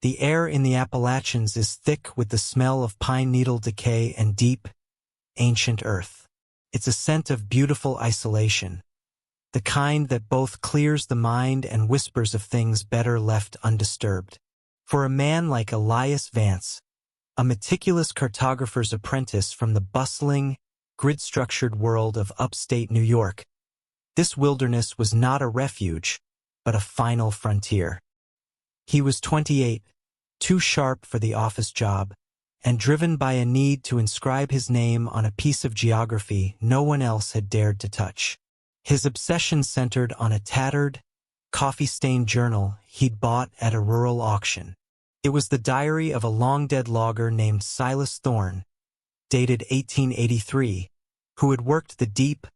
The air in the Appalachians is thick with the smell of pine needle decay and deep, ancient earth. It's a scent of beautiful isolation, the kind that both clears the mind and whispers of things better left undisturbed. For a man like Elias Vance, a meticulous cartographer's apprentice from the bustling, grid-structured world of upstate New York, this wilderness was not a refuge, but a final frontier. He was 28, too sharp for the office job, and driven by a need to inscribe his name on a piece of geography no one else had dared to touch. His obsession centered on a tattered, coffee-stained journal he'd bought at a rural auction. It was the diary of a long-dead logger named Silas Thorne, dated 1883, who had worked the deep,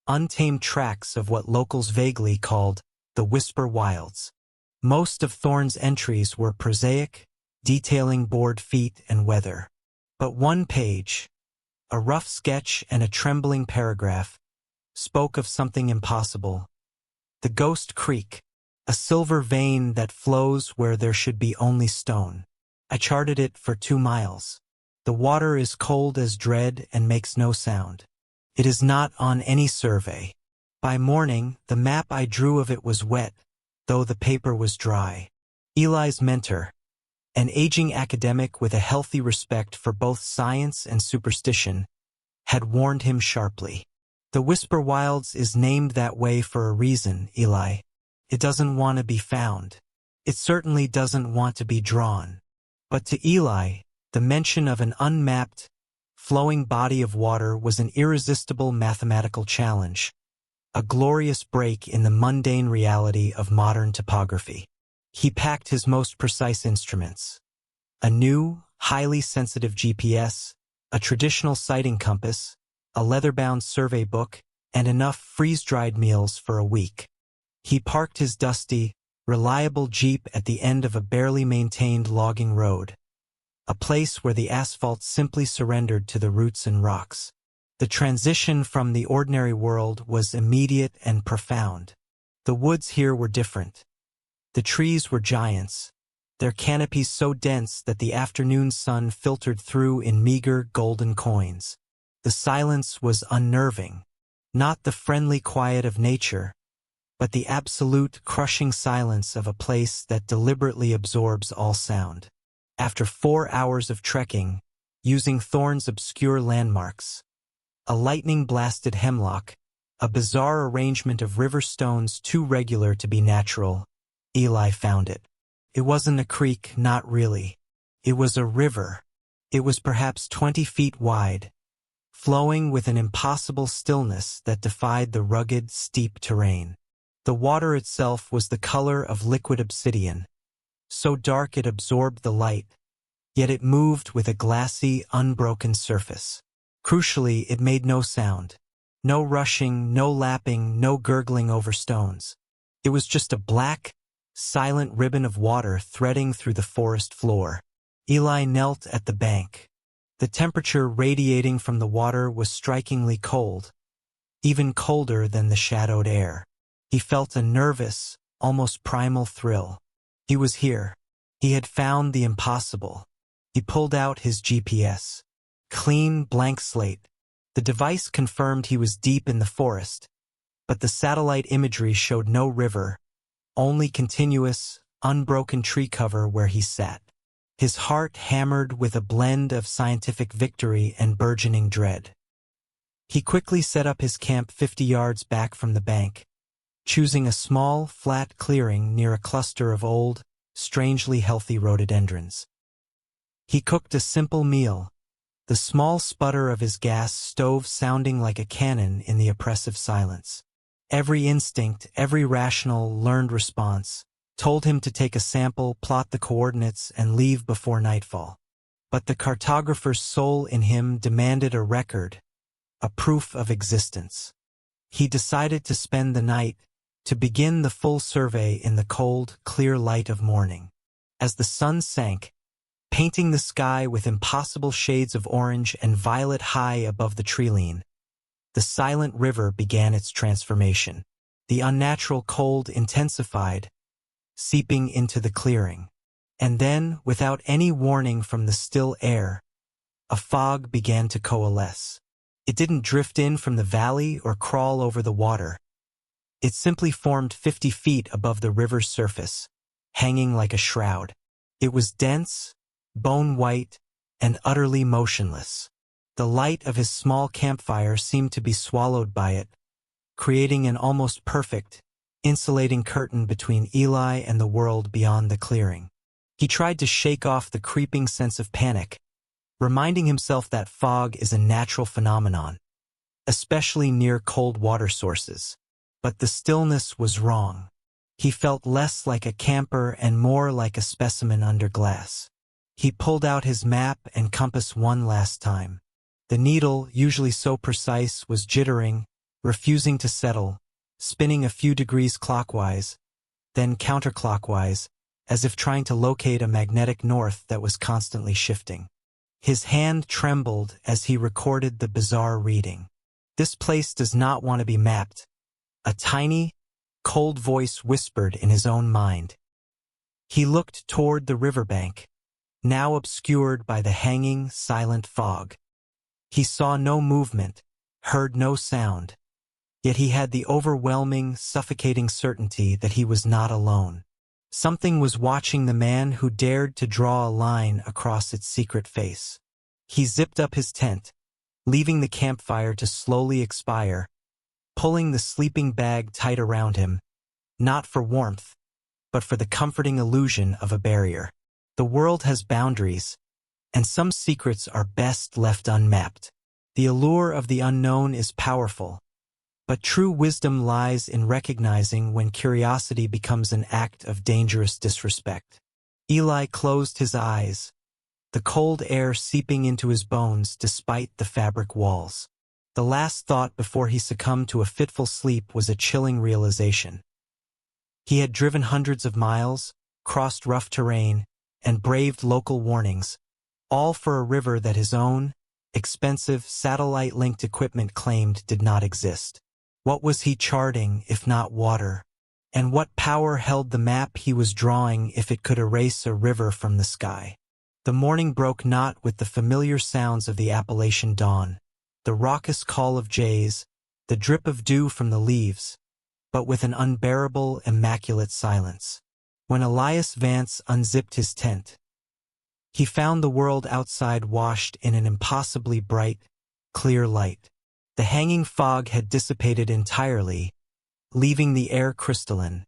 untamed tracts of what locals vaguely called the Whisper Wilds. Most of Thorne's entries were prosaic, detailing board feet and weather. But one page, a rough sketch and a trembling paragraph, spoke of something impossible. The Ghost Creek, a silver vein that flows where there should be only stone. I charted it for 2 miles. The water is cold as dread and makes no sound. It is not on any survey. By morning, the map I drew of it was wet, though the paper was dry. Eli's mentor, an aging academic with a healthy respect for both science and superstition, had warned him sharply. The Whisper Wilds is named that way for a reason, Eli. It doesn't want to be found. It certainly doesn't want to be drawn. But to Eli, the mention of an unmapped, flowing body of water was an irresistible mathematical challenge, a glorious break in the mundane reality of modern topography. He packed his most precise instruments: a new, highly sensitive GPS, a traditional sighting compass, a leather-bound survey book, and enough freeze-dried meals for a week. He parked his dusty, reliable Jeep at the end of a barely maintained logging road, a place where the asphalt simply surrendered to the roots and rocks. The transition from the ordinary world was immediate and profound. The woods here were different. The trees were giants, their canopies so dense that the afternoon sun filtered through in meager golden coins. The silence was unnerving, not the friendly quiet of nature, but the absolute, crushing silence of a place that deliberately absorbs all sound. After 4 hours of trekking, using Thorne's obscure landmarks, a lightning-blasted hemlock, a bizarre arrangement of river stones too regular to be natural, Eli found it. It wasn't a creek, not really. It was a river. It was perhaps 20 feet wide, flowing with an impossible stillness that defied the rugged, steep terrain. The water itself was the color of liquid obsidian, so dark it absorbed the light, yet it moved with a glassy, unbroken surface. Crucially, it made no sound. No rushing, no lapping, no gurgling over stones. It was just a black, silent ribbon of water threading through the forest floor. Eli knelt at the bank. The temperature radiating from the water was strikingly cold, even colder than the shadowed air. He felt a nervous, almost primal thrill. He was here. He had found the impossible. He pulled out his GPS. Clean, blank slate. The device confirmed he was deep in the forest, but the satellite imagery showed no river, only continuous, unbroken tree cover where he sat. His heart hammered with a blend of scientific victory and burgeoning dread. He quickly set up his camp 50 yards back from the bank, choosing a small, flat clearing near a cluster of old, strangely healthy rhododendrons. He cooked a simple meal, the small sputter of his gas stove sounding like a cannon in the oppressive silence. Every instinct, every rational, learned response, told him to take a sample, plot the coordinates, and leave before nightfall. But the cartographer's soul in him demanded a record, a proof of existence. He decided to spend the night, to begin the full survey in the cold, clear light of morning. As the sun sank, painting the sky with impossible shades of orange and violet high above the tree-line, the silent river began its transformation. The unnatural cold intensified, seeping into the clearing. And then, without any warning from the still air, a fog began to coalesce. It didn't drift in from the valley or crawl over the water. It simply formed 50 feet above the river's surface, hanging like a shroud. It was dense, bone-white, and utterly motionless. The light of his small campfire seemed to be swallowed by it, creating an almost perfect, insulating curtain between Eli and the world beyond the clearing. He tried to shake off the creeping sense of panic, reminding himself that fog is a natural phenomenon, especially near cold water sources. But the stillness was wrong. He felt less like a camper and more like a specimen under glass. He pulled out his map and compass one last time. The needle, usually so precise, was jittering, refusing to settle, spinning a few degrees clockwise, then counterclockwise, as if trying to locate a magnetic north that was constantly shifting. His hand trembled as he recorded the bizarre reading. "This place does not want to be mapped," a tiny, cold voice whispered in his own mind. He looked toward the riverbank, now obscured by the hanging, silent fog. He saw no movement, heard no sound, yet he had the overwhelming, suffocating certainty that he was not alone. Something was watching the man who dared to draw a line across its secret face. He zipped up his tent, leaving the campfire to slowly expire, pulling the sleeping bag tight around him, not for warmth, but for the comforting illusion of a barrier. The world has boundaries, and some secrets are best left unmapped. The allure of the unknown is powerful, but true wisdom lies in recognizing when curiosity becomes an act of dangerous disrespect. Eli closed his eyes, the cold air seeping into his bones despite the fabric walls. The last thought before he succumbed to a fitful sleep was a chilling realization. He had driven hundreds of miles, crossed rough terrain, and braved local warnings, all for a river that his own, expensive, satellite-linked equipment claimed did not exist. What was he charting if not water? And what power held the map he was drawing if it could erase a river from the sky? The morning broke not with the familiar sounds of the Appalachian dawn, the raucous call of jays, the drip of dew from the leaves, but with an unbearable, immaculate silence. When Elias Vance unzipped his tent, he found the world outside washed in an impossibly bright, clear light. The hanging fog had dissipated entirely, leaving the air crystalline,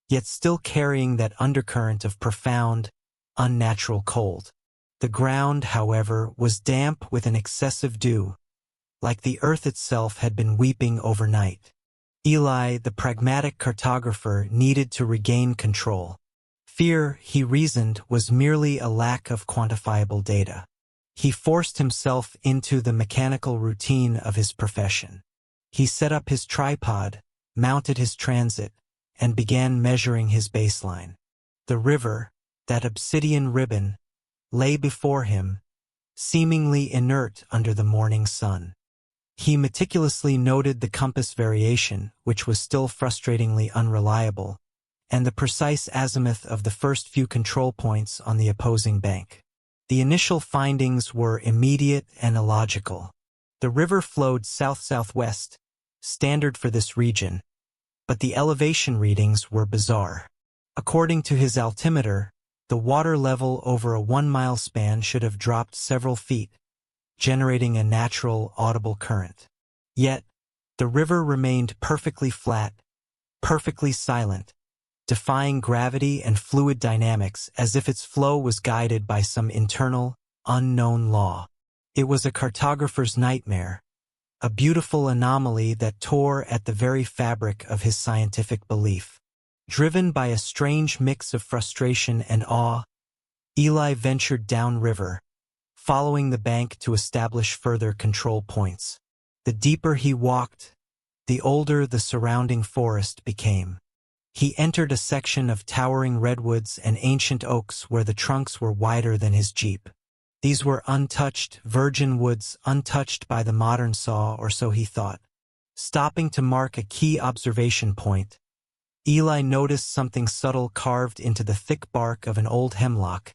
yet still carrying that undercurrent of profound, unnatural cold. The ground, however, was damp with an excessive dew, like the earth itself had been weeping overnight. Eli, the pragmatic cartographer, needed to regain control. Fear, he reasoned, was merely a lack of quantifiable data. He forced himself into the mechanical routine of his profession. He set up his tripod, mounted his transit, and began measuring his baseline. The river, that obsidian ribbon, lay before him, seemingly inert under the morning sun. He meticulously noted the compass variation, which was still frustratingly unreliable, and the precise azimuth of the first few control points on the opposing bank. The initial findings were immediate and illogical. The river flowed south-southwest, standard for this region, but the elevation readings were bizarre. According to his altimeter, the water level over a 1-mile span should have dropped several feet, generating a natural, audible current. Yet, the river remained perfectly flat, perfectly silent, defying gravity and fluid dynamics as if its flow was guided by some internal, unknown law. It was a cartographer's nightmare, a beautiful anomaly that tore at the very fabric of his scientific belief. Driven by a strange mix of frustration and awe, Eli ventured downriver, following the bank to establish further control points. The deeper he walked, the older the surrounding forest became. He entered a section of towering redwoods and ancient oaks where the trunks were wider than his jeep. These were untouched, virgin woods untouched by the modern saw, or so he thought. Stopping to mark a key observation point, Eli noticed something subtle carved into the thick bark of an old hemlock,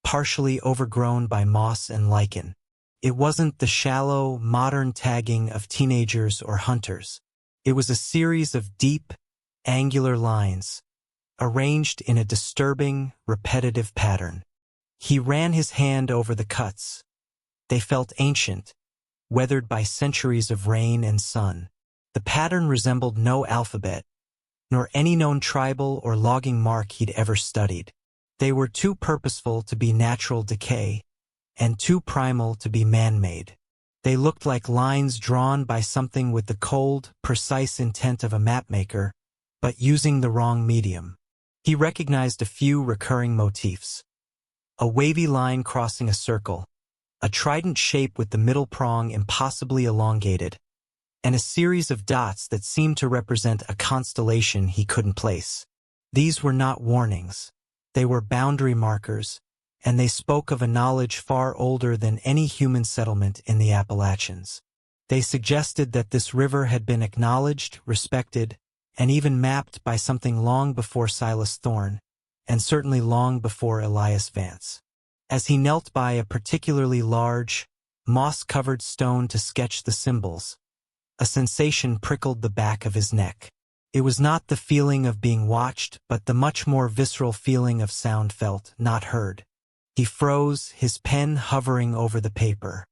partially overgrown by moss and lichen. It wasn't the shallow, modern tagging of teenagers or hunters. It was a series of deep, angular lines, arranged in a disturbing, repetitive pattern. He ran his hand over the cuts. They felt ancient, weathered by centuries of rain and sun. The pattern resembled no alphabet, nor any known tribal or logging mark he'd ever studied. They were too purposeful to be natural decay, and too primal to be man-made. They looked like lines drawn by something with the cold, precise intent of a mapmaker, but using the wrong medium. He recognized a few recurring motifs. A wavy line crossing a circle, a trident shape with the middle prong impossibly elongated, and a series of dots that seemed to represent a constellation he couldn't place. These were not warnings. They were boundary markers, and they spoke of a knowledge far older than any human settlement in the Appalachians. They suggested that this river had been acknowledged, respected, and even mapped by something long before Silas Thorne, and certainly long before Elias Vance. As he knelt by a particularly large, moss-covered stone to sketch the symbols, a sensation prickled the back of his neck. It was not the feeling of being watched, but the much more visceral feeling of sound felt, not heard. He froze, his pen hovering over the paper.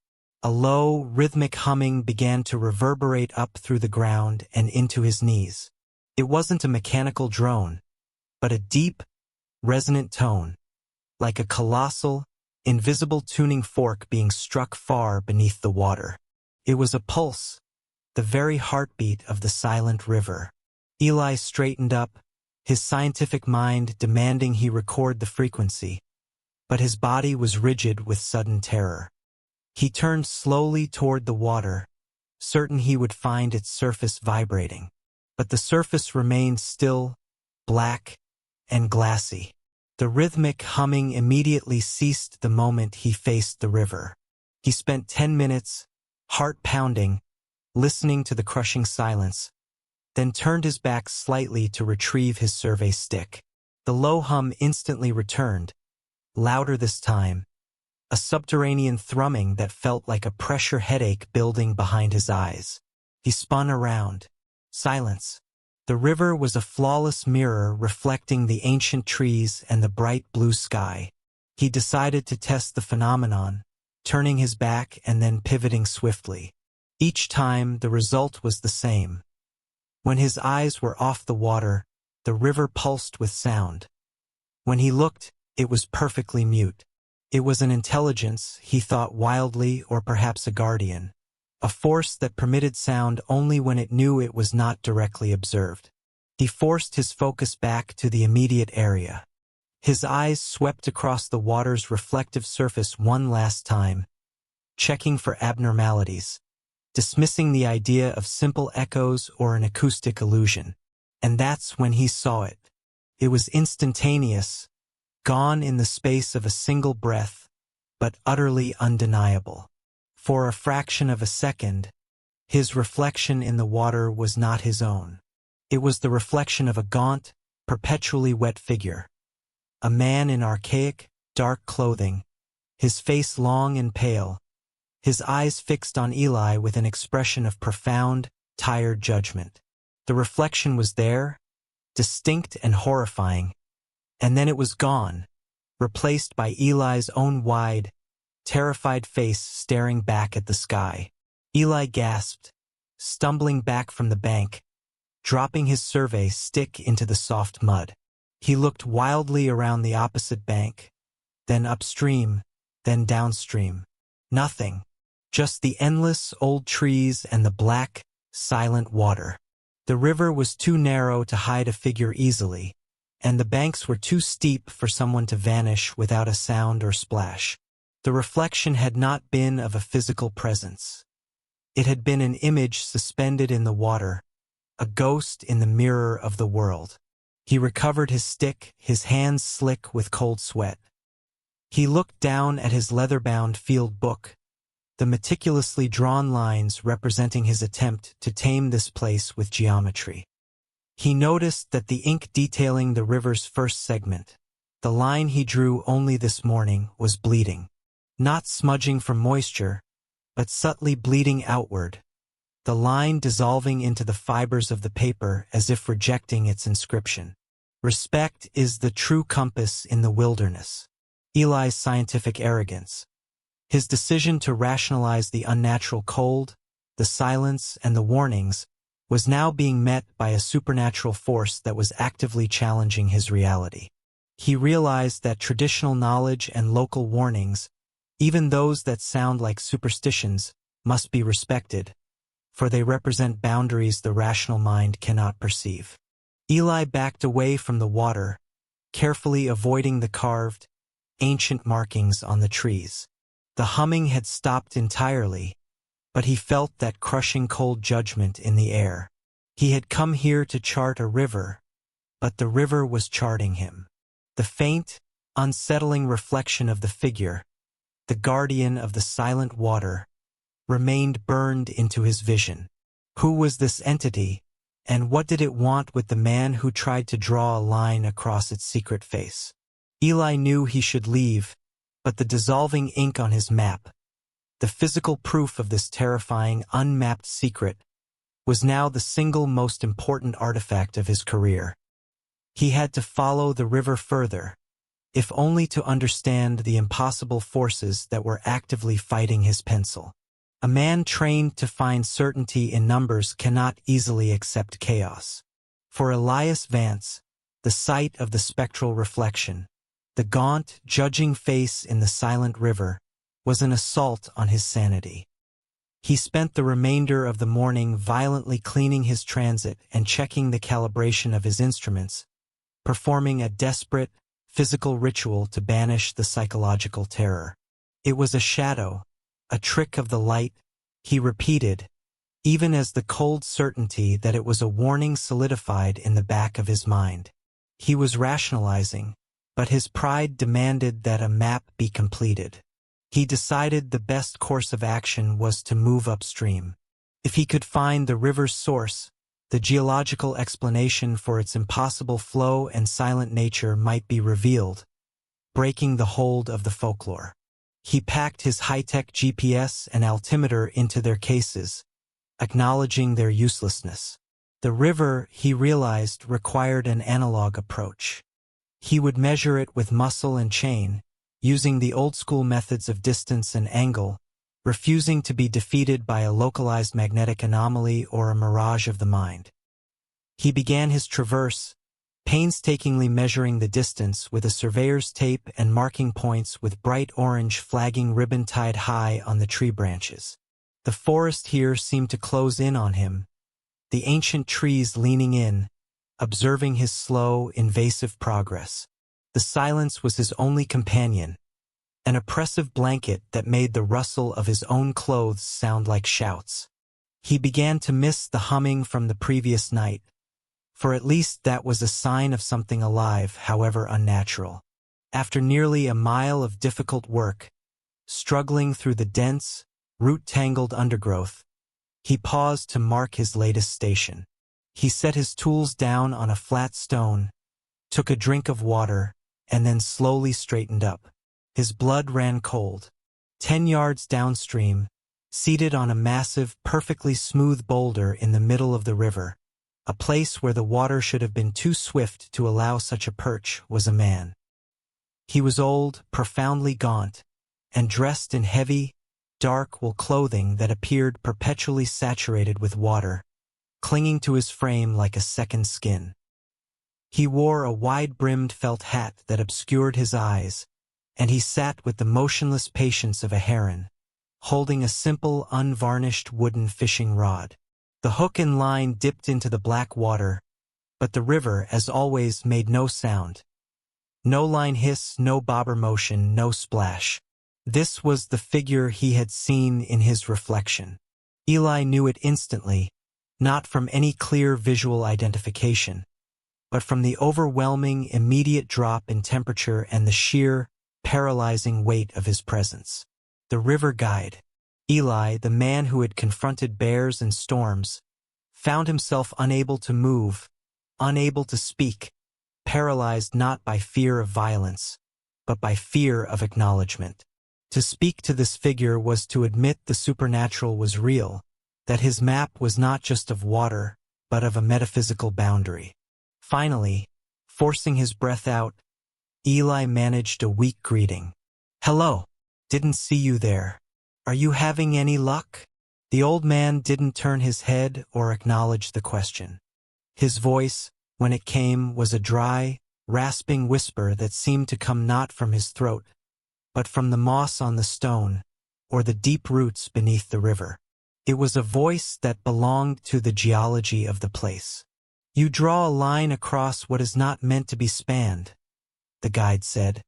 A low, rhythmic humming began to reverberate up through the ground and into his knees. It wasn't a mechanical drone, but a deep, resonant tone, like a colossal, invisible tuning fork being struck far beneath the water. It was a pulse, the very heartbeat of the silent river. Eli straightened up, his scientific mind demanding he record the frequency, but his body was rigid with sudden terror. He turned slowly toward the water, certain he would find its surface vibrating. But the surface remained still, black, and glassy. The rhythmic humming immediately ceased the moment he faced the river. He spent 10 minutes, heart pounding, listening to the crushing silence, then turned his back slightly to retrieve his survey stick. The low hum instantly returned, louder this time, a subterranean thrumming that felt like a pressure headache building behind his eyes. He spun around. Silence. The river was a flawless mirror reflecting the ancient trees and the bright blue sky. He decided to test the phenomenon, turning his back and then pivoting swiftly. Each time, the result was the same. When his eyes were off the water, the river pulsed with sound. When he looked, it was perfectly mute. It was an intelligence, he thought wildly, or perhaps a guardian. A force that permitted sound only when it knew it was not directly observed. He forced his focus back to the immediate area. His eyes swept across the water's reflective surface one last time, checking for abnormalities, dismissing the idea of simple echoes or an acoustic illusion. And that's when he saw it. It was instantaneous, gone in the space of a single breath, but utterly undeniable. For a fraction of a second, his reflection in the water was not his own. It was the reflection of a gaunt, perpetually wet figure. A man in archaic, dark clothing, his face long and pale, his eyes fixed on Eli with an expression of profound, tired judgment. The reflection was there, distinct and horrifying, and then it was gone, replaced by Eli's own wide, terrified face staring back at the sky. Eli gasped, stumbling back from the bank, dropping his survey stick into the soft mud. He looked wildly around the opposite bank, then upstream, then downstream. Nothing, just the endless old trees and the black, silent water. The river was too narrow to hide a figure easily, and the banks were too steep for someone to vanish without a sound or splash. The reflection had not been of a physical presence. It had been an image suspended in the water, a ghost in the mirror of the world. He recovered his stick, his hands slick with cold sweat. He looked down at his leather-bound field book, the meticulously drawn lines representing his attempt to tame this place with geometry. He noticed that the ink detailing the river's first segment, the line he drew only this morning, was bleeding. Not smudging from moisture, but subtly bleeding outward, the line dissolving into the fibers of the paper as if rejecting its inscription. Respect is the true compass in the wilderness. Eli's scientific arrogance. His decision to rationalize the unnatural cold, the silence, and the warnings was now being met by a supernatural force that was actively challenging his reality. He realized that traditional knowledge and local warnings, even those that sound like superstitions, must be respected, for they represent boundaries the rational mind cannot perceive. Eli backed away from the water, carefully avoiding the carved, ancient markings on the trees. The humming had stopped entirely, but he felt that crushing cold judgment in the air. He had come here to chart a river, but the river was charting him. The faint, unsettling reflection of the figure, the guardian of the silent water, remained burned into his vision. Who was this entity, and what did it want with the man who tried to draw a line across its secret face? Eli knew he should leave, but the dissolving ink on his map, the physical proof of this terrifying, unmapped secret, was now the single most important artifact of his career. He had to follow the river further, if only to understand the impossible forces that were actively fighting his pencil. A man trained to find certainty in numbers cannot easily accept chaos. For Elias Vance, the sight of the spectral reflection, the gaunt, judging face in the silent river, was an assault on his sanity. He spent the remainder of the morning violently cleaning his transit and checking the calibration of his instruments, performing a desperate, physical ritual to banish the psychological terror. It was a shadow, a trick of the light, he repeated, even as the cold certainty that it was a warning solidified in the back of his mind. He was rationalizing, but his pride demanded that a map be completed. He decided the best course of action was to move upstream. If he could find the river's source, the geological explanation for its impossible flow and silent nature might be revealed, breaking the hold of the folklore. He packed his high-tech GPS and altimeter into their cases, acknowledging their uselessness. The river, he realized, required an analog approach. He would measure it with muscle and chain, using the old-school methods of distance and angle, refusing to be defeated by a localized magnetic anomaly or a mirage of the mind. He began his traverse, painstakingly measuring the distance with a surveyor's tape and marking points with bright orange flagging ribbon tied high on the tree branches. The forest here seemed to close in on him, the ancient trees leaning in, observing his slow, invasive progress. The silence was his only companion, an oppressive blanket that made the rustle of his own clothes sound like shouts. He began to miss the humming from the previous night, for at least that was a sign of something alive, however unnatural. After nearly a mile of difficult work, struggling through the dense, root-tangled undergrowth, he paused to mark his latest station. He set his tools down on a flat stone, took a drink of water, and then slowly straightened up. His blood ran cold. 10 yards downstream, seated on a massive, perfectly smooth boulder in the middle of the river, a place where the water should have been too swift to allow such a perch, was a man. He was old, profoundly gaunt, and dressed in heavy, dark wool clothing that appeared perpetually saturated with water, clinging to his frame like a second skin. He wore a wide-brimmed felt hat that obscured his eyes, and he sat with the motionless patience of a heron, holding a simple, unvarnished wooden fishing rod. The hook and line dipped into the black water, but the river, as always, made no sound. No line hiss, no bobber motion, no splash. This was the figure he had seen in his reflection. Eli knew it instantly, not from any clear visual identification, but from the overwhelming, immediate drop in temperature and the sheer, paralyzing weight of his presence. The river guide. Eli, the man who had confronted bears and storms, found himself unable to move, unable to speak, paralyzed not by fear of violence, but by fear of acknowledgement. To speak to this figure was to admit the supernatural was real, that his map was not just of water, but of a metaphysical boundary. Finally, forcing his breath out, Eli managed a weak greeting. "Hello. Didn't see you there. Are you having any luck?" The old man didn't turn his head or acknowledge the question. His voice, when it came, was a dry, rasping whisper that seemed to come not from his throat, but from the moss on the stone, or the deep roots beneath the river. It was a voice that belonged to the geology of the place. "You draw a line across what is not meant to be spanned," the guide said,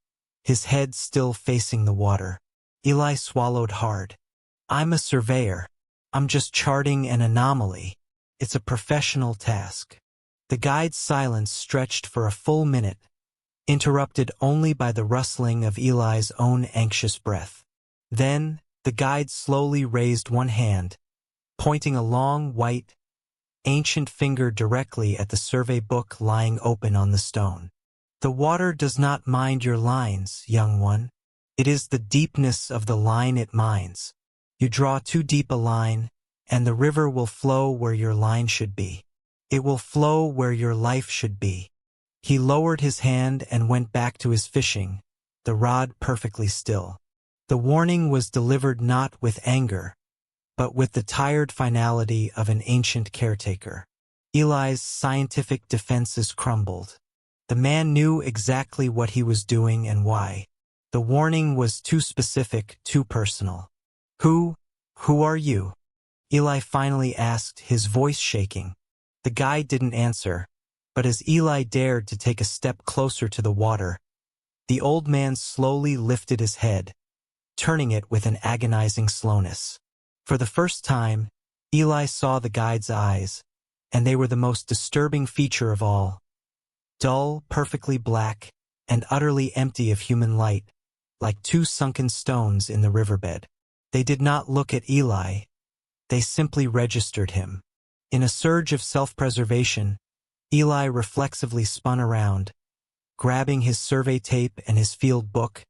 his head still facing the water. Eli swallowed hard. "I'm a surveyor. I'm just charting an anomaly. It's a professional task." The guide's silence stretched for a full minute, interrupted only by the rustling of Eli's own anxious breath. Then, the guide slowly raised one hand, pointing a long, white, ancient finger directly at the survey book lying open on the stone. "The water does not mind your lines, young one. It is the deepness of the line it minds. You draw too deep a line, and the river will flow where your line should be. It will flow where your life should be." He lowered his hand and went back to his fishing, the rod perfectly still. The warning was delivered not with anger, but with the tired finality of an ancient caretaker. Eli's scientific defenses crumbled. The man knew exactly what he was doing and why. The warning was too specific, too personal. Who are you?" Eli finally asked, his voice shaking. The guide didn't answer, but as Eli dared to take a step closer to the water, the old man slowly lifted his head, turning it with an agonizing slowness. For the first time, Eli saw the guide's eyes, and they were the most disturbing feature of all. Dull, perfectly black, and utterly empty of human light, like two sunken stones in the riverbed. They did not look at Eli. They simply registered him. In a surge of self-preservation, Eli reflexively spun around, grabbing his survey tape and his field book,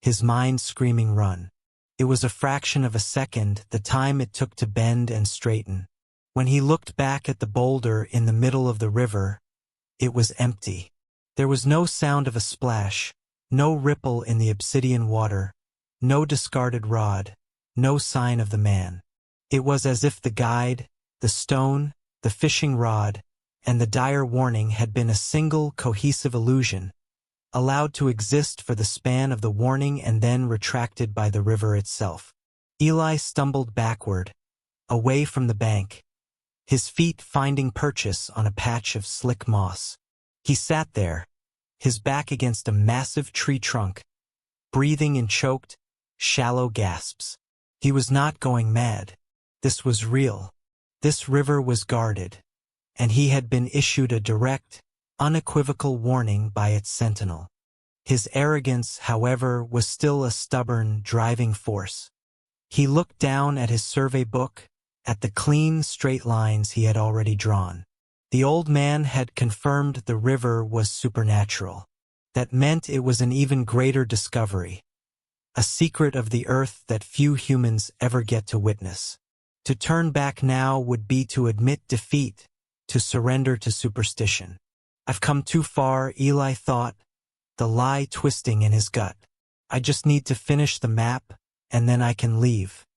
his mind screaming run. It was a fraction of a second, the time it took to bend and straighten. When he looked back at the boulder in the middle of the river, it was empty. There was no sound of a splash, no ripple in the obsidian water, no discarded rod, no sign of the man. It was as if the guide, the stone, the fishing rod, and the dire warning had been a single cohesive illusion, allowed to exist for the span of the warning and then retracted by the river itself. Eli stumbled backward, away from the bank, his feet finding purchase on a patch of slick moss. He sat there, his back against a massive tree trunk, breathing in choked, shallow gasps. He was not going mad. This was real. This river was guarded, and he had been issued a direct, unequivocal warning by its sentinel. His arrogance, however, was still a stubborn, driving force. He looked down at his survey book, at the clean, straight lines he had already drawn. The old man had confirmed the river was supernatural. That meant it was an even greater discovery, a secret of the earth that few humans ever get to witness. To turn back now would be to admit defeat, to surrender to superstition. "I've come too far," Eli thought, the lie twisting in his gut. "I just need to finish the map, and then I can leave."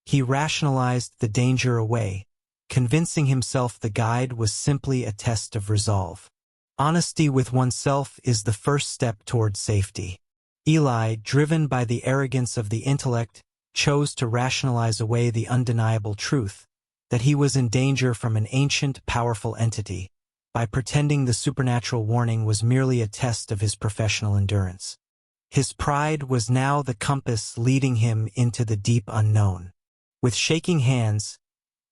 He rationalized the danger away, convincing himself the guide was simply a test of resolve. Honesty with oneself is the first step toward safety. Eli, driven by the arrogance of the intellect, chose to rationalize away the undeniable truth, that he was in danger from an ancient, powerful entity, by pretending the supernatural warning was merely a test of his professional endurance. His pride was now the compass leading him into the deep unknown. With shaking hands,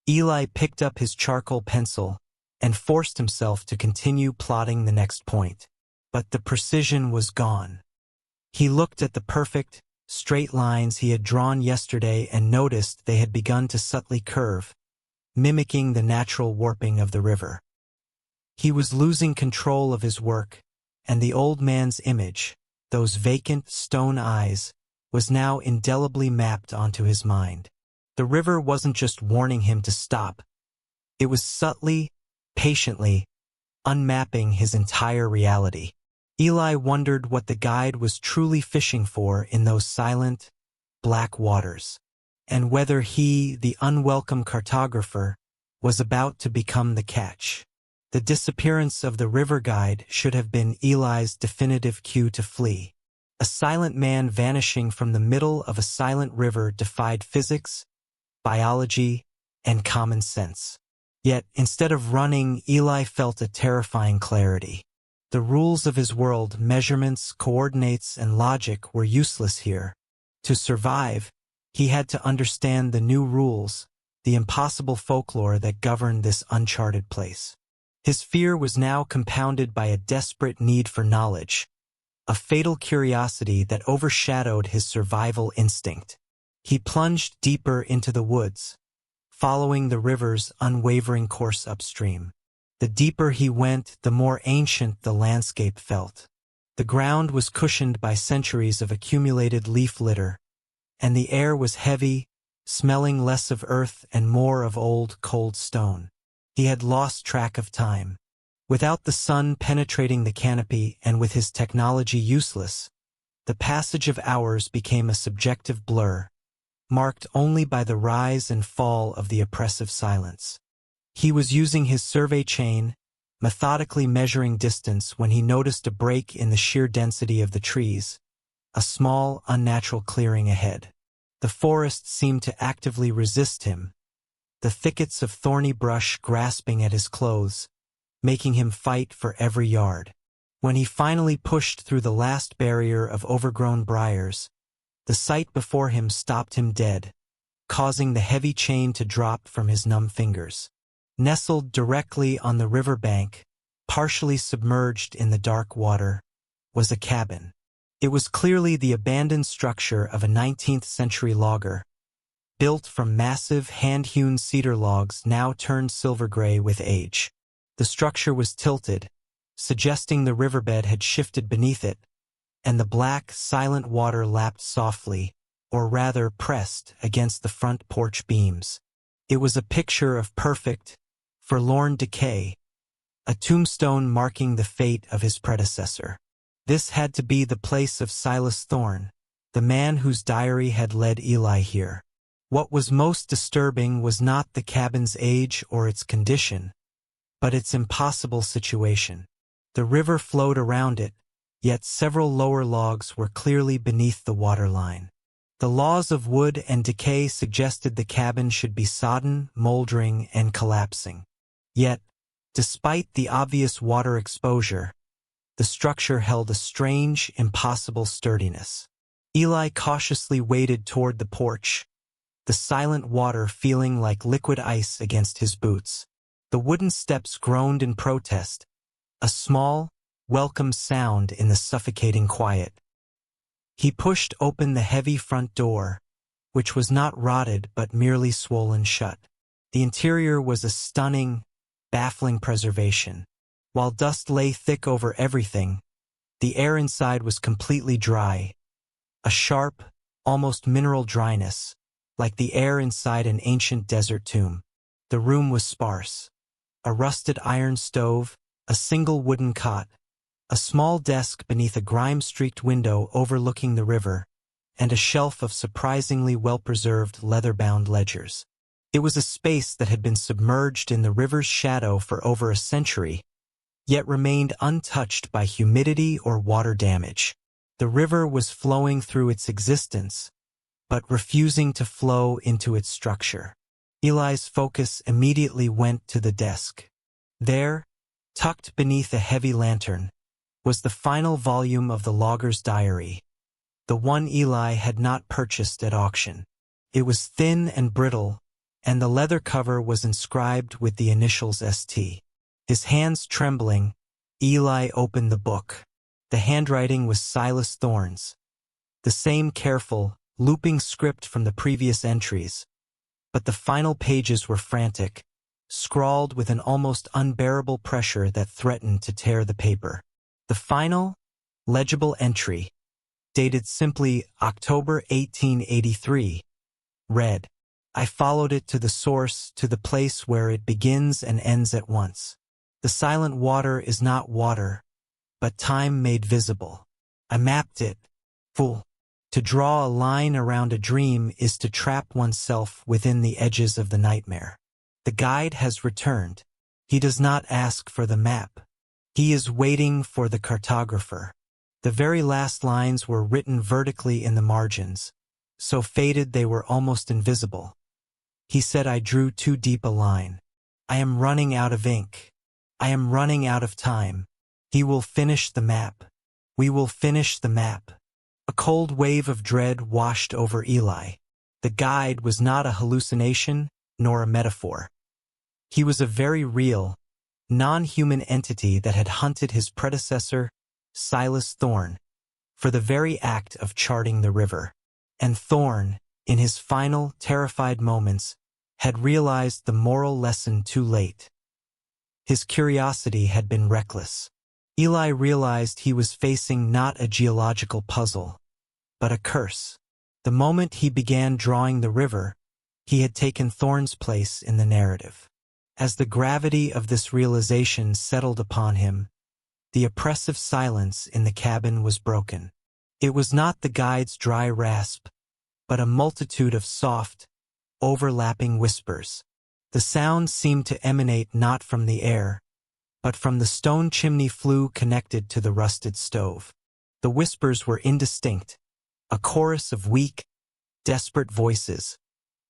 Eli picked up his charcoal pencil and forced himself to continue plotting the next point. But the precision was gone. He looked at the perfect, straight lines he had drawn yesterday and noticed they had begun to subtly curve, mimicking the natural warping of the river. He was losing control of his work, and the old man's image, those vacant stone eyes, was now indelibly mapped onto his mind. The river wasn't just warning him to stop. It was subtly, patiently, unmapping his entire reality. Eli wondered what the guide was truly fishing for in those silent, black waters, and whether he, the unwelcome cartographer, was about to become the catch. The disappearance of the river guide should have been Eli's definitive cue to flee. A silent man vanishing from the middle of a silent river defied physics, biology, and common sense. Yet, instead of running, Eli felt a terrifying clarity. The rules of his world, measurements, coordinates, and logic were useless here. To survive, he had to understand the new rules, the impossible folklore that governed this uncharted place. His fear was now compounded by a desperate need for knowledge, a fatal curiosity that overshadowed his survival instinct. He plunged deeper into the woods, following the river's unwavering course upstream. The deeper he went, the more ancient the landscape felt. The ground was cushioned by centuries of accumulated leaf litter, and the air was heavy, smelling less of earth and more of old, cold stone. He had lost track of time. Without the sun penetrating the canopy and with his technology useless, the passage of hours became a subjective blur, marked only by the rise and fall of the oppressive silence. He was using his survey chain, methodically measuring distance when he noticed a break in the sheer density of the trees, a small, unnatural clearing ahead. The forest seemed to actively resist him, the thickets of thorny brush grasping at his clothes, making him fight for every yard. When he finally pushed through the last barrier of overgrown briars, the sight before him stopped him dead, causing the heavy chain to drop from his numb fingers. Nestled directly on the riverbank, partially submerged in the dark water, was a cabin. It was clearly the abandoned structure of a 19th-century logger, built from massive hand-hewn cedar logs now turned silver-gray with age. The structure was tilted, suggesting the riverbed had shifted beneath it, and the black, silent water lapped softly, or rather pressed, against the front porch beams. It was a picture of perfect, forlorn decay, a tombstone marking the fate of his predecessor. This had to be the place of Silas Thorne, the man whose diary had led Eli here. What was most disturbing was not the cabin's age or its condition, but its impossible situation. The river flowed around it, yet several lower logs were clearly beneath the waterline. The laws of wood and decay suggested the cabin should be sodden, moldering, and collapsing. Yet, despite the obvious water exposure, the structure held a strange, impossible sturdiness. Eli cautiously waded toward the porch, the silent water feeling like liquid ice against his boots. The wooden steps groaned in protest, a small, welcome sound in the suffocating quiet. He pushed open the heavy front door, which was not rotted but merely swollen shut. The interior was a stunning, baffling preservation. While dust lay thick over everything, the air inside was completely dry, a sharp, almost mineral dryness, like the air inside an ancient desert tomb. The room was sparse. A rusted iron stove, a single wooden cot, a small desk beneath a grime-streaked window overlooking the river, and a shelf of surprisingly well-preserved leather-bound ledgers. It was a space that had been submerged in the river's shadow for over a century, yet remained untouched by humidity or water damage. The river was flowing through its existence, but refusing to flow into its structure. Eli's focus immediately went to the desk. There, tucked beneath a heavy lantern, was the final volume of the logger's diary, the one Eli had not purchased at auction. It was thin and brittle, and the leather cover was inscribed with the initials ST. His hands trembling, Eli opened the book. The handwriting was Silas Thorne's, the same careful, looping script from the previous entries, but the final pages were frantic, scrawled with an almost unbearable pressure that threatened to tear the paper. The final, legible entry, dated simply October 1883, read, "I followed it to the source, to the place where it begins and ends at once. The silent water is not water, but time made visible. I mapped it, fool. To draw a line around a dream is to trap oneself within the edges of the nightmare. The guide has returned. He does not ask for the map. He is waiting for the cartographer." The very last lines were written vertically in the margins, so faded they were almost invisible. He said, "I drew too deep a line. I am running out of ink. I am running out of time. He will finish the map. We will finish the map." A cold wave of dread washed over Eli. The guide was not a hallucination nor a metaphor. He was a very real, non-human entity that had hunted his predecessor, Silas Thorne, for the very act of charting the river. And Thorne, in his final, terrified moments, had realized the moral lesson too late. His curiosity had been reckless. Eli realized he was facing not a geological puzzle, but a curse. The moment he began drawing the river, he had taken Thorne's place in the narrative. As the gravity of this realization settled upon him, the oppressive silence in the cabin was broken. It was not the guide's dry rasp, but a multitude of soft, overlapping whispers. The sound seemed to emanate not from the air, but from the stone chimney flue connected to the rusted stove. The whispers were indistinct, a chorus of weak, desperate voices,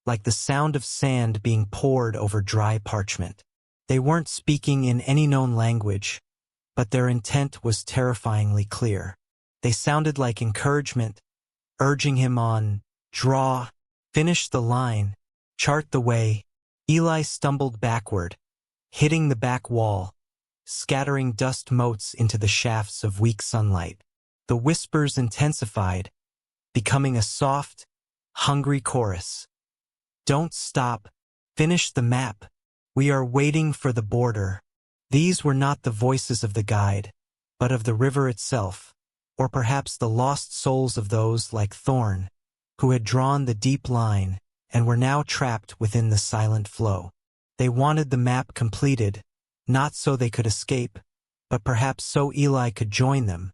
like the sound of sand being poured over dry parchment. They weren't speaking in any known language, but their intent was terrifyingly clear. They sounded like encouragement, urging him on, draw, finish the line, chart the way. Eli stumbled backward, hitting the back wall, scattering dust motes into the shafts of weak sunlight. The whispers intensified, becoming a soft, hungry chorus. "Don't stop. Finish the map. We are waiting for the border." These were not the voices of the guide, but of the river itself, or perhaps the lost souls of those like Thorne, who had drawn the deep line and were now trapped within the silent flow. They wanted the map completed, not so they could escape, but perhaps so Eli could join them,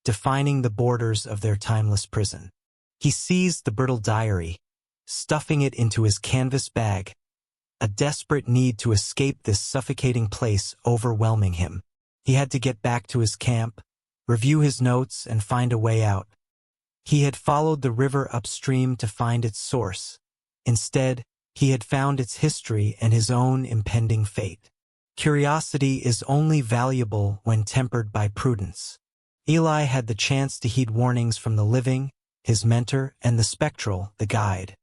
defining the borders of their timeless prison. He seized the brittle diary, stuffing it into his canvas bag, a desperate need to escape this suffocating place overwhelming him. He had to get back to his camp, review his notes, and find a way out. He had followed the river upstream to find its source. Instead, he had found its history and his own impending fate. Curiosity is only valuable when tempered by prudence. Eli had the chance to heed warnings from the living, his mentor, and the spectral, the guide.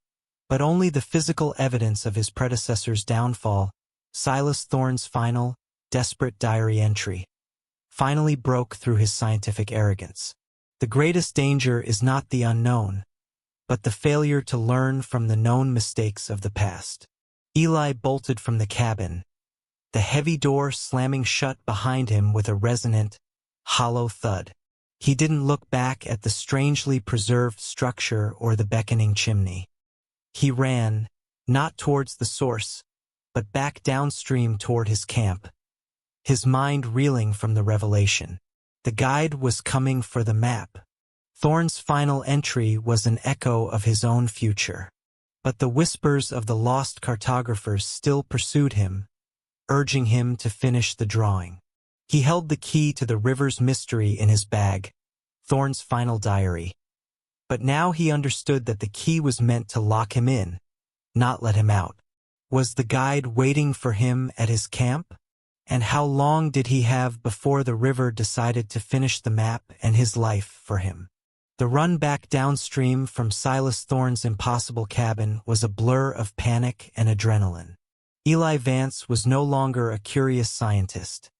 But only the physical evidence of his predecessor's downfall, Silas Thorne's final, desperate diary entry, finally broke through his scientific arrogance. The greatest danger is not the unknown, but the failure to learn from the known mistakes of the past. Eli bolted from the cabin, the heavy door slamming shut behind him with a resonant, hollow thud. He didn't look back at the strangely preserved structure or the beckoning chimney. He ran, not towards the source, but back downstream toward his camp, his mind reeling from the revelation. The guide was coming for the map. Thorne's final entry was an echo of his own future. But the whispers of the lost cartographers still pursued him, urging him to finish the drawing. He held the key to the river's mystery in his bag, Thorne's final diary. But now he understood that the key was meant to lock him in, not let him out. Was the guide waiting for him at his camp? And how long did he have before the river decided to finish the map and his life for him? The run back downstream from Silas Thorne's impossible cabin was a blur of panic and adrenaline. Eli Vance was no longer a curious scientist.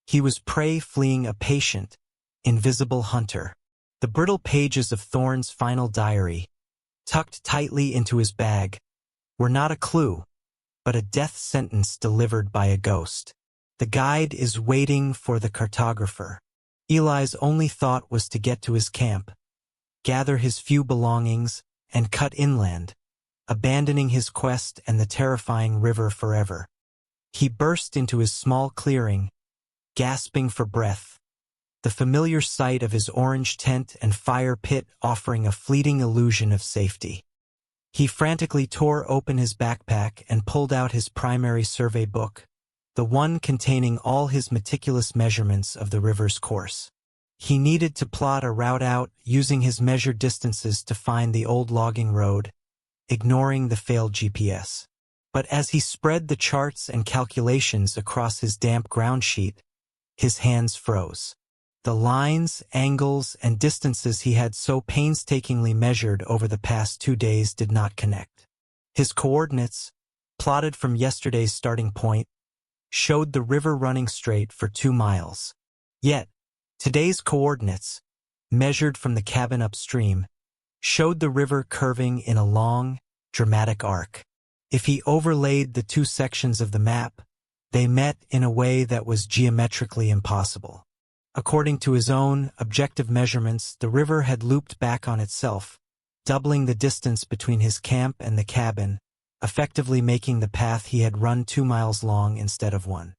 He was prey fleeing a patient, invisible hunter. The brittle pages of Thorne's final diary, tucked tightly into his bag, were not a clue, but a death sentence delivered by a ghost. The guide is waiting for the cartographer. Eli's only thought was to get to his camp, gather his few belongings, and cut inland, abandoning his quest and the terrifying river forever. He burst into his small clearing, gasping for breath, the familiar sight of his orange tent and fire pit offering a fleeting illusion of safety. He frantically tore open his backpack and pulled out his primary survey book, the one containing all his meticulous measurements of the river's course. He needed to plot a route out using his measured distances to find the old logging road, ignoring the failed GPS. But as he spread the charts and calculations across his damp ground sheet, his hands froze. The lines, angles, and distances he had so painstakingly measured over the past 2 days did not connect. His coordinates, plotted from yesterday's starting point, showed the river running straight for 2 miles. Yet, today's coordinates, measured from the cabin upstream, showed the river curving in a long, dramatic arc. If he overlaid the 2 sections of the map, they met in a way that was geometrically impossible. According to his own objective measurements, the river had looped back on itself, doubling the distance between his camp and the cabin, effectively making the path he had run 2 miles long instead of 1.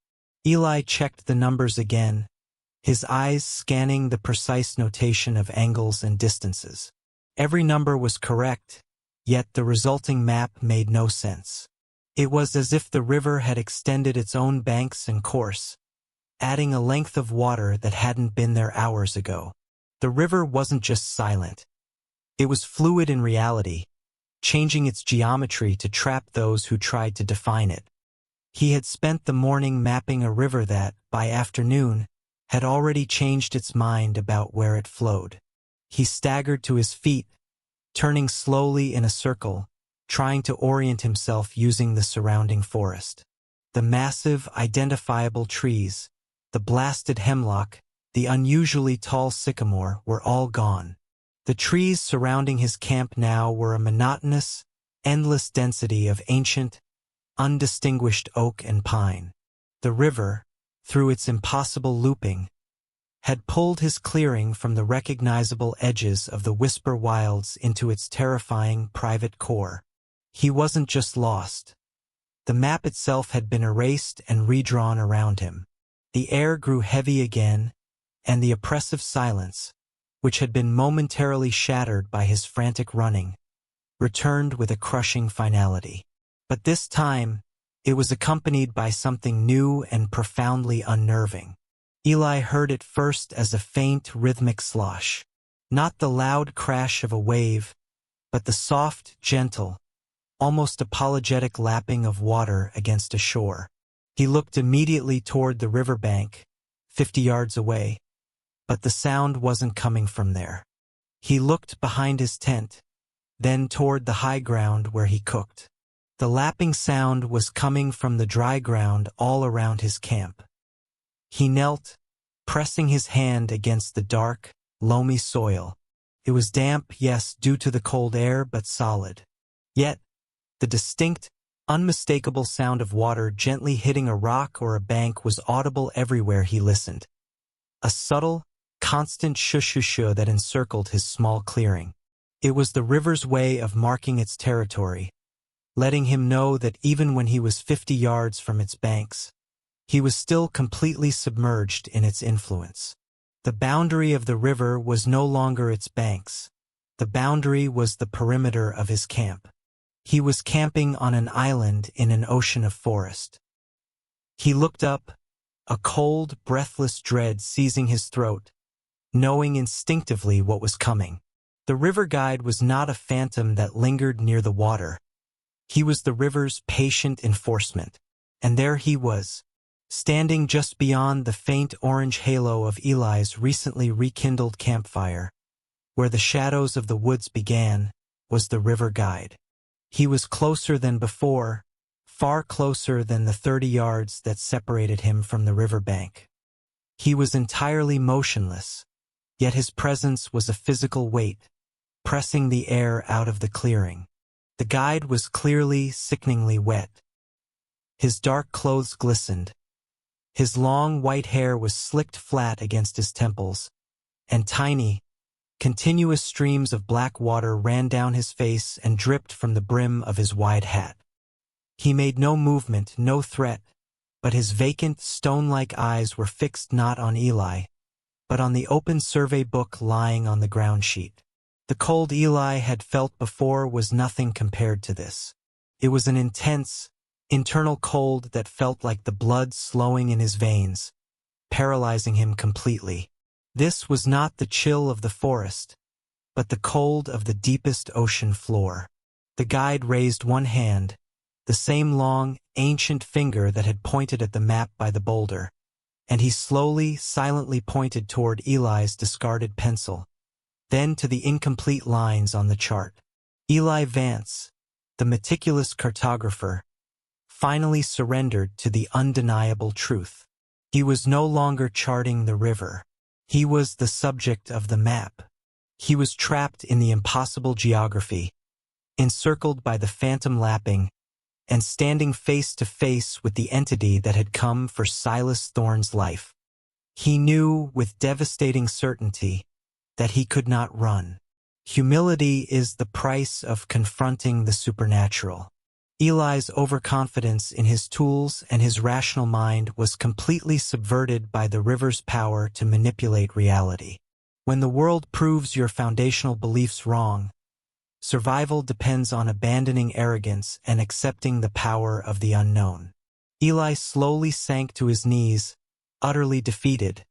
Eli checked the numbers again, his eyes scanning the precise notation of angles and distances. Every number was correct, yet the resulting map made no sense. It was as if the river had extended its own banks and course, adding a length of water that hadn't been there hours ago. The river wasn't just silent. It was fluid in reality, changing its geometry to trap those who tried to define it. He had spent the morning mapping a river that, by afternoon, had already changed its mind about where it flowed. He staggered to his feet, turning slowly in a circle, trying to orient himself using the surrounding forest. The massive, identifiable trees, the blasted hemlock, the unusually tall sycamore were all gone. The trees surrounding his camp now were a monotonous, endless density of ancient, undistinguished oak and pine. The river, through its impossible looping, had pulled his clearing from the recognizable edges of the Whisper Wilds into its terrifying private core. He wasn't just lost. The map itself had been erased and redrawn around him. The air grew heavy again, and the oppressive silence, which had been momentarily shattered by his frantic running, returned with a crushing finality. But this time, it was accompanied by something new and profoundly unnerving. Eli heard it first as a faint, rhythmic slosh. Not the loud crash of a wave, but the soft, gentle, almost apologetic lapping of water against a shore. He looked immediately toward the riverbank, 50 yards away, but the sound wasn't coming from there. He looked behind his tent, then toward the high ground where he cooked. The lapping sound was coming from the dry ground all around his camp. He knelt, pressing his hand against the dark, loamy soil. It was damp, yes, due to the cold air, but solid. Yet, the distinct, unmistakable sound of water gently hitting a rock or a bank was audible everywhere he listened. A subtle, constant shush-shush that encircled his small clearing. It was the river's way of marking its territory, letting him know that even when he was 50 yards from its banks, he was still completely submerged in its influence. The boundary of the river was no longer its banks. The boundary was the perimeter of his camp. He was camping on an island in an ocean of forest. He looked up, a cold, breathless dread seizing his throat, knowing instinctively what was coming. The river guide was not a phantom that lingered near the water. He was the river's patient enforcement, and there he was, standing just beyond the faint orange halo of Eli's recently rekindled campfire. Where the shadows of the woods began, was the river guide. He was closer than before, far closer than the 30 yards that separated him from the riverbank. He was entirely motionless, yet his presence was a physical weight, pressing the air out of the clearing. The guide was clearly sickeningly wet, His dark clothes glistened. His long white hair was slicked flat against his temples, and tiny, continuous streams of black water ran down his face and dripped from the brim of his wide hat. He made no movement, no threat, but his vacant, stone-like eyes were fixed not on Eli, but on the open survey book lying on the ground sheet. The cold Eli had felt before was nothing compared to this. It was an intense, internal cold that felt like the blood slowing in his veins, paralyzing him completely. This was not the chill of the forest, but the cold of the deepest ocean floor. The guide raised one hand, the same long, ancient finger that had pointed at the map by the boulder, and he slowly, silently pointed toward Eli's discarded pencil, then to the incomplete lines on the chart. Eli Vance, the meticulous cartographer, finally surrendered to the undeniable truth. He was no longer charting the river. He was the subject of the map. He was trapped in the impossible geography, encircled by the phantom lapping, and standing face to face with the entity that had come for Silas Thorne's life. He knew with devastating certainty that he could not run. Humility is the price of confronting the supernatural. Eli's overconfidence in his tools and his rational mind was completely subverted by the river's power to manipulate reality. When the world proves your foundational beliefs wrong, survival depends on abandoning arrogance and accepting the power of the unknown. Eli slowly sank to his knees, utterly defeated,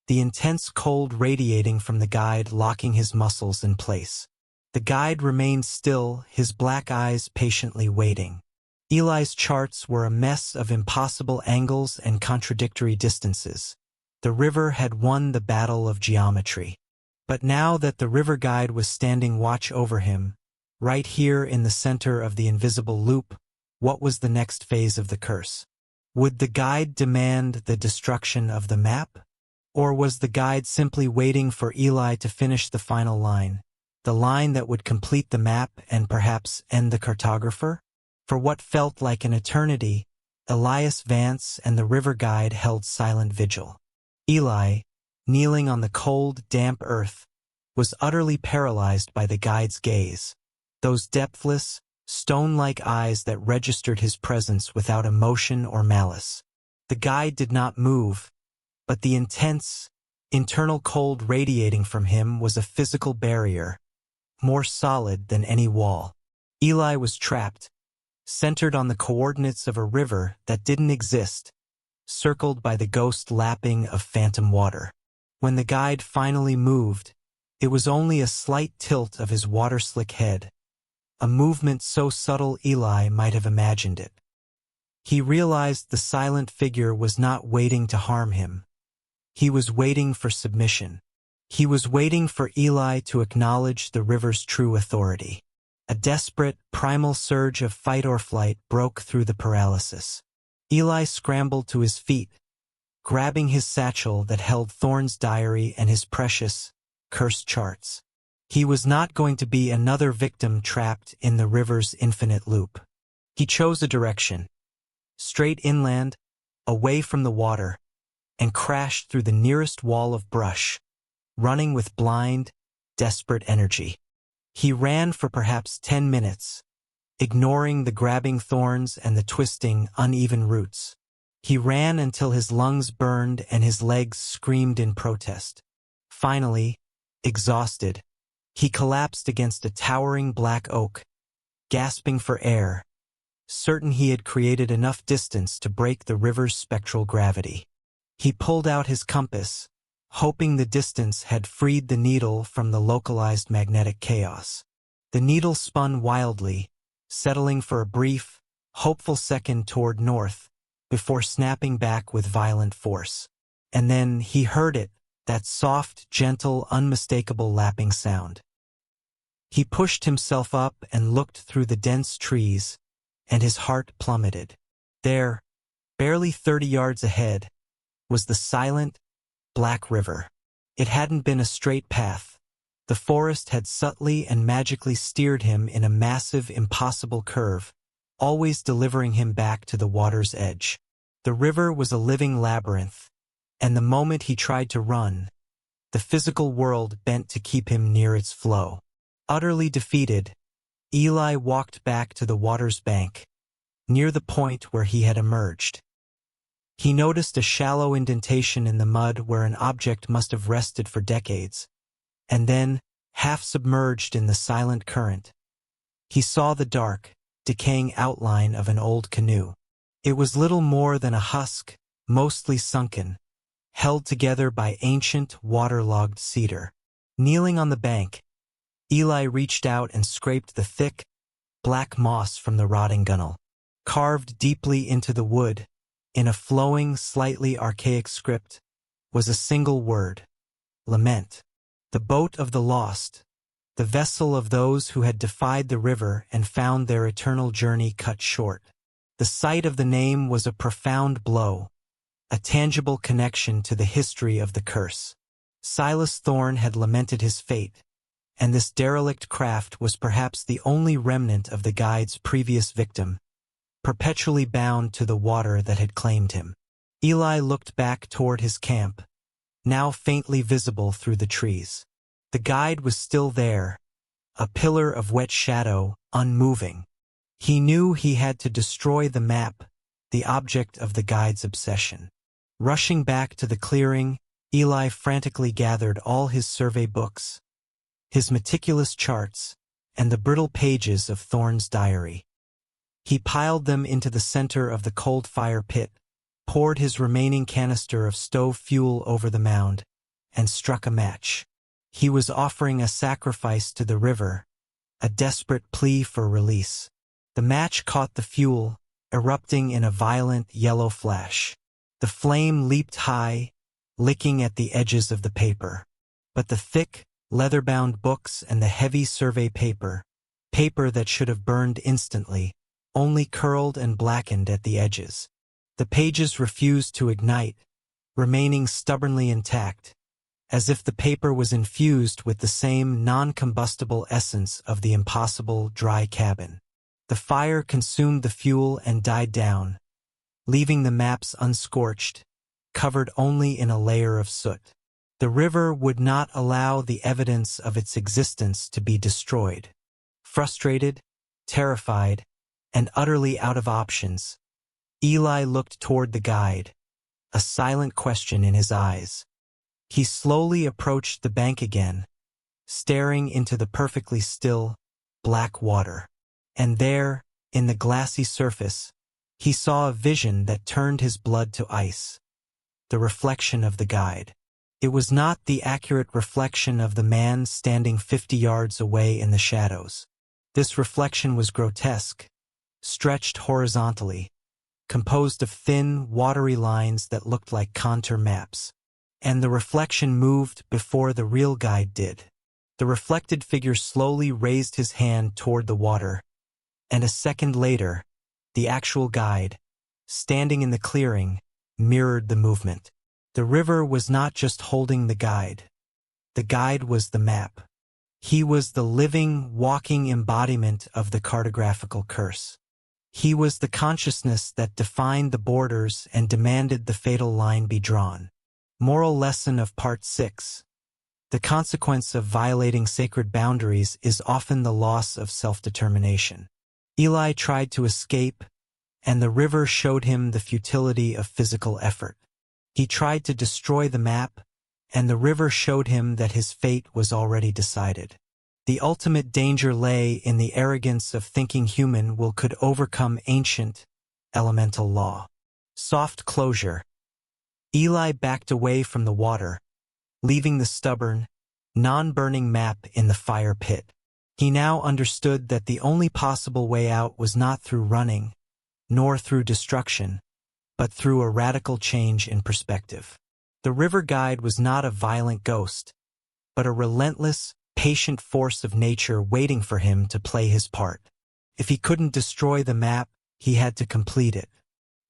the intense cold radiating from the guide locking his muscles in place. The guide remained still, his black eyes patiently waiting. Eli's charts were a mess of impossible angles and contradictory distances. The river had won the battle of geometry. But now that the river guide was standing watch over him, right here in the center of the invisible loop, what was the next phase of the curse? Would the guide demand the destruction of the map? Or was the guide simply waiting for Eli to finish the final line? The line that would complete the map and perhaps end the cartographer? For what felt like an eternity, Elias Vance and the river guide held silent vigil. Eli, kneeling on the cold, damp earth, was utterly paralyzed by the guide's gaze. Those depthless, stone-like eyes that registered his presence without emotion or malice. The guide did not move, but the intense, internal cold radiating from him was a physical barrier, more solid than any wall. Eli was trapped, centered on the coordinates of a river that didn't exist, circled by the ghost lapping of phantom water. When the guide finally moved, it was only a slight tilt of his water-slick head, a movement so subtle Eli might have imagined it. He realized the silent figure was not waiting to harm him. He was waiting for submission. He was waiting for Eli to acknowledge the river's true authority. A desperate, primal surge of fight or flight broke through the paralysis. Eli scrambled to his feet, grabbing his satchel that held Thorne's diary and his precious, cursed charts. He was not going to be another victim trapped in the river's infinite loop. He chose a direction, straight inland, away from the water, and crashed through the nearest wall of brush, running with blind, desperate energy. He ran for perhaps 10 minutes, ignoring the grabbing thorns and the twisting, uneven roots. He ran until his lungs burned and his legs screamed in protest. Finally, exhausted, he collapsed against a towering black oak, gasping for air, certain he had created enough distance to break the river's spectral gravity. He pulled out his compass, hoping the distance had freed the needle from the localized magnetic chaos. The needle spun wildly, settling for a brief, hopeful second toward north, before snapping back with violent force. And then he heard it, that soft, gentle, unmistakable lapping sound. He pushed himself up and looked through the dense trees, and his heart plummeted. There, barely 30 yards ahead, was the silent, black river. It hadn't been a straight path. The forest had subtly and magically steered him in a massive, impossible curve, always delivering him back to the water's edge. The river was a living labyrinth, and the moment he tried to run, the physical world bent to keep him near its flow. Utterly defeated, Eli walked back to the water's bank, near the point where he had emerged. He noticed a shallow indentation in the mud where an object must have rested for decades, and then, half submerged in the silent current, he saw the dark, decaying outline of an old canoe. It was little more than a husk, mostly sunken, held together by ancient, waterlogged cedar. Kneeling on the bank, Eli reached out and scraped the thick, black moss from the rotting gunwale. Carved deeply into the wood, in a flowing, slightly archaic script, was a single word: lament. The boat of the lost, the vessel of those who had defied the river and found their eternal journey cut short. The sight of the name was a profound blow, a tangible connection to the history of the curse. Silas Thorne had lamented his fate, and this derelict craft was perhaps the only remnant of the guide's previous victim, perpetually bound to the water that had claimed him. Eli looked back toward his camp, now faintly visible through the trees. The guide was still there, a pillar of wet shadow, unmoving. He knew he had to destroy the map, the object of the guide's obsession. Rushing back to the clearing, Eli frantically gathered all his survey books, his meticulous charts, and the brittle pages of Thorne's diary. He piled them into the center of the cold fire pit, poured his remaining canister of stove fuel over the mound, and struck a match. He was offering a sacrifice to the river, a desperate plea for release. The match caught the fuel, erupting in a violent yellow flash. The flame leaped high, licking at the edges of the paper. But the thick, leather-bound books and the heavy survey paper that should have burned instantly, only curled and blackened at the edges. The pages refused to ignite, remaining stubbornly intact, as if the paper was infused with the same non-combustible essence of the impossible dry cabin. The fire consumed the fuel and died down, leaving the maps unscorched, covered only in a layer of soot. The river would not allow the evidence of its existence to be destroyed. Frustrated, terrified, and utterly out of options, Eli looked toward the guide, a silent question in his eyes. He slowly approached the bank again, staring into the perfectly still, black water. And there, in the glassy surface, he saw a vision that turned his blood to ice. The reflection of the guide. It was not the accurate reflection of the man standing 50 yards away in the shadows. This reflection was grotesque, stretched horizontally, composed of thin, watery lines that looked like contour maps. And the reflection moved before the real guide did. The reflected figure slowly raised his hand toward the water, and a second later, the actual guide, standing in the clearing, mirrored the movement. The river was not just holding the guide. The guide was the map. He was the living, walking embodiment of the cartographical curse. He was the consciousness that defined the borders and demanded the fatal line be drawn. Moral lesson of Part 6. The consequence of violating sacred boundaries is often the loss of self-determination. Eli tried to escape, and the river showed him the futility of physical effort. He tried to destroy the map, and the river showed him that his fate was already decided. The ultimate danger lay in the arrogance of thinking human will could overcome ancient, elemental law. Soft closure. Eli backed away from the water, leaving the stubborn, non-burning map in the fire pit. He now understood that the only possible way out was not through running, nor through destruction, but through a radical change in perspective. The river guide was not a violent ghost, but a relentless, patient force of nature waiting for him to play his part. If he couldn't destroy the map, he had to complete it.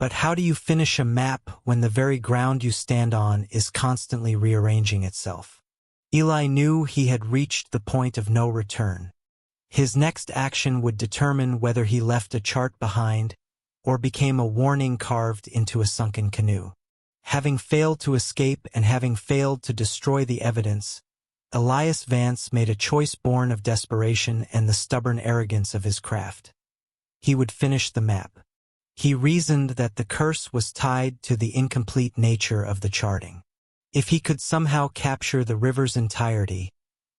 But how do you finish a map when the very ground you stand on is constantly rearranging itself? Eli knew he had reached the point of no return. His next action would determine whether he left a chart behind or became a warning carved into a sunken canoe. Having failed to escape and having failed to destroy the evidence, Elias Vance made a choice born of desperation and the stubborn arrogance of his craft. He would finish the map. He reasoned that the curse was tied to the incomplete nature of the charting. If he could somehow capture the river's entirety,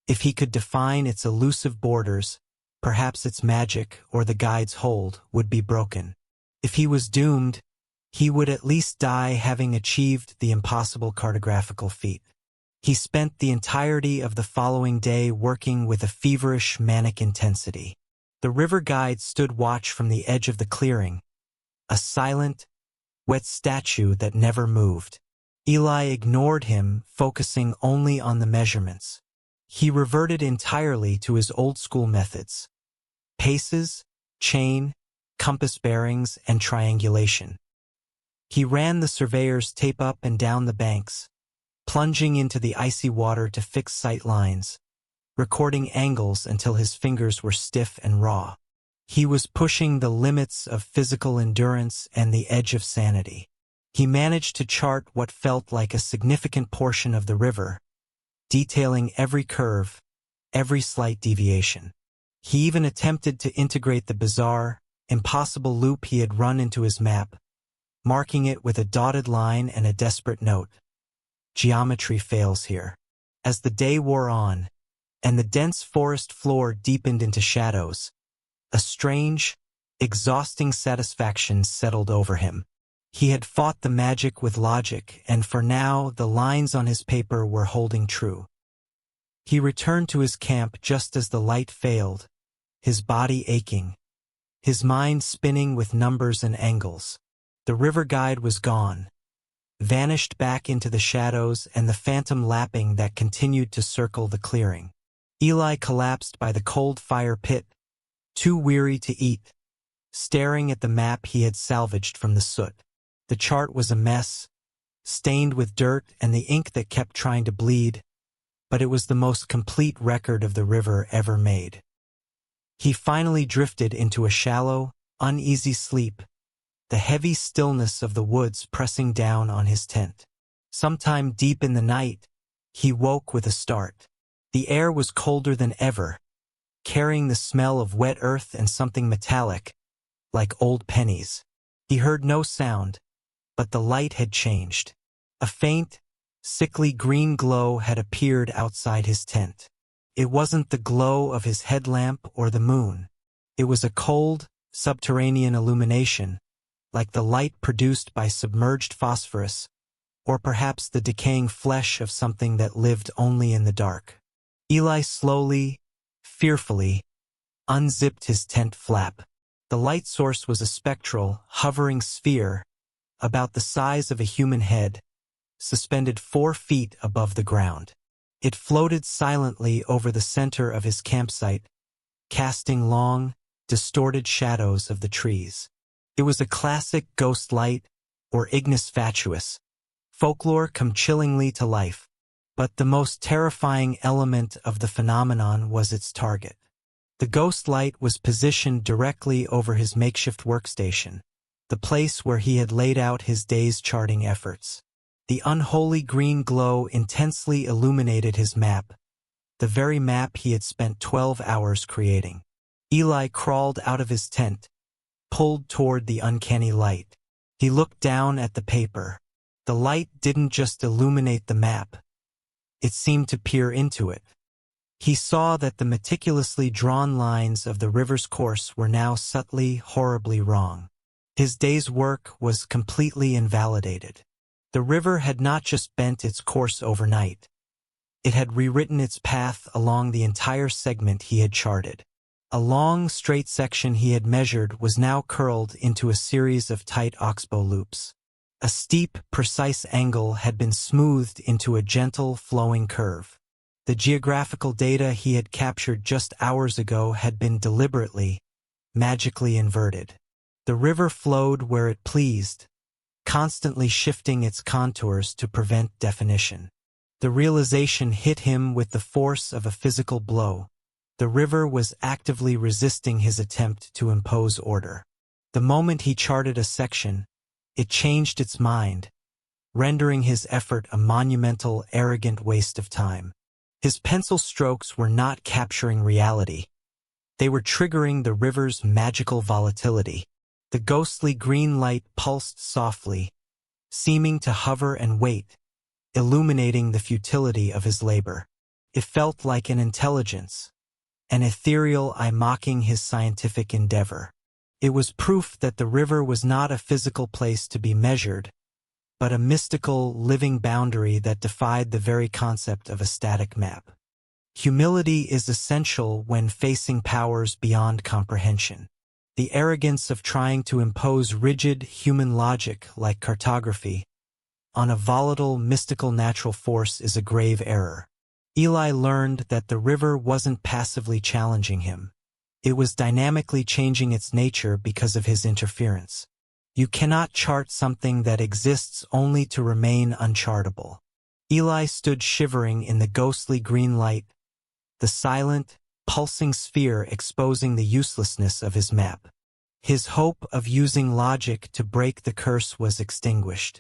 if he could define its elusive borders, perhaps its magic or the guide's hold would be broken. If he was doomed, he would at least die having achieved the impossible cartographical feat. He spent the entirety of the following day working with a feverish, manic intensity. The river guide stood watch from the edge of the clearing, a silent, wet statue that never moved. Eli ignored him, focusing only on the measurements. He reverted entirely to his old-school methods: paces, chain, compass bearings, and triangulation. He ran the surveyor's tape up and down the banks, plunging into the icy water to fix sight lines, recording angles until his fingers were stiff and raw. He was pushing the limits of physical endurance and the edge of sanity. He managed to chart what felt like a significant portion of the river, detailing every curve, every slight deviation. He even attempted to integrate the bizarre, impossible loop he had run into his map, marking it with a dotted line and a desperate note: geometry fails here. As the day wore on, and the dense forest floor deepened into shadows, a strange, exhausting satisfaction settled over him. He had fought the magic with logic, and for now the lines on his paper were holding true. He returned to his camp just as the light failed, his body aching, his mind spinning with numbers and angles. The river guide was gone, vanished back into the shadows and the phantom lapping that continued to circle the clearing. Eli collapsed by the cold fire pit, too weary to eat, staring at the map he had salvaged from the soot. The chart was a mess, stained with dirt and the ink that kept trying to bleed, but it was the most complete record of the river ever made. He finally drifted into a shallow, uneasy sleep, the heavy stillness of the woods pressing down on his tent. Sometime deep in the night, he woke with a start. The air was colder than ever, carrying the smell of wet earth and something metallic, like old pennies. He heard no sound, but the light had changed. A faint, sickly green glow had appeared outside his tent. It wasn't the glow of his headlamp or the moon. It was a cold, subterranean illumination, like the light produced by submerged phosphorus, or perhaps the decaying flesh of something that lived only in the dark. Eli slowly, fearfully, unzipped his tent flap. The light source was a spectral, hovering sphere, about the size of a human head, suspended 4 feet above the ground. It floated silently over the center of his campsite, casting long, distorted shadows of the trees. It was a classic ghost light, or ignis fatuus, folklore come chillingly to life. But the most terrifying element of the phenomenon was its target. The ghost light was positioned directly over his makeshift workstation, the place where he had laid out his day's charting efforts. The unholy green glow intensely illuminated his map, the very map he had spent 12 hours creating. Eli crawled out of his tent, pulled toward the uncanny light. He looked down at the paper. The light didn't just illuminate the map. It seemed to peer into it. He saw that the meticulously drawn lines of the river's course were now subtly, horribly wrong. His day's work was completely invalidated. The river had not just bent its course overnight. It had rewritten its path along the entire segment he had charted. A long, straight section he had measured was now curled into a series of tight oxbow loops. A steep, precise angle had been smoothed into a gentle, flowing curve. The geographical data he had captured just hours ago had been deliberately, magically inverted. The river flowed where it pleased, constantly shifting its contours to prevent definition. The realization hit him with the force of a physical blow. The river was actively resisting his attempt to impose order. The moment he charted a section, it changed its mind, rendering his effort a monumental, arrogant waste of time. His pencil strokes were not capturing reality. They were triggering the river's magical volatility. The ghostly green light pulsed softly, seeming to hover and wait, illuminating the futility of his labor. It felt like an intelligence, an ethereal eye mocking his scientific endeavor. It was proof that the river was not a physical place to be measured, but a mystical, living boundary that defied the very concept of a static map. Humility is essential when facing powers beyond comprehension. The arrogance of trying to impose rigid human logic like cartography on a volatile, mystical natural force is a grave error. Eli learned that the river wasn't passively challenging him. It was dynamically changing its nature because of his interference. You cannot chart something that exists only to remain unchartable. Eli stood shivering in the ghostly green light, the silent, pulsing sphere exposing the uselessness of his map. His hope of using logic to break the curse was extinguished.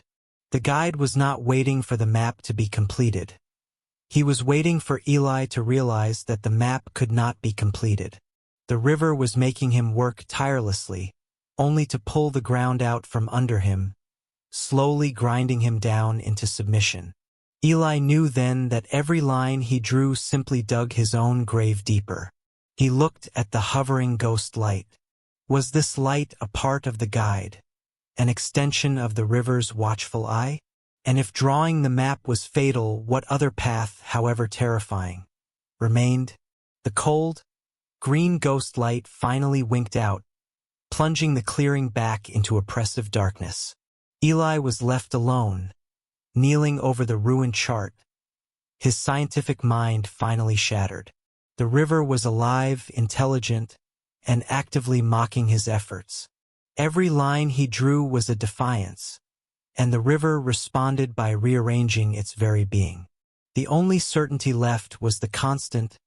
The guide was not waiting for the map to be completed. He was waiting for Eli to realize that the map could not be completed. The river was making him work tirelessly, only to pull the ground out from under him, slowly grinding him down into submission. Eli knew then that every line he drew simply dug his own grave deeper. He looked at the hovering ghost light. Was this light a part of the guide, an extension of the river's watchful eye? And if drawing the map was fatal, what other path, however terrifying, remained? The cold, green ghost light finally winked out, plunging the clearing back into oppressive darkness. Eli was left alone, kneeling over the ruined chart, his scientific mind finally shattered. The river was alive, intelligent, and actively mocking his efforts. Every line he drew was a defiance, and the river responded by rearranging its very being. The only certainty left was the constant,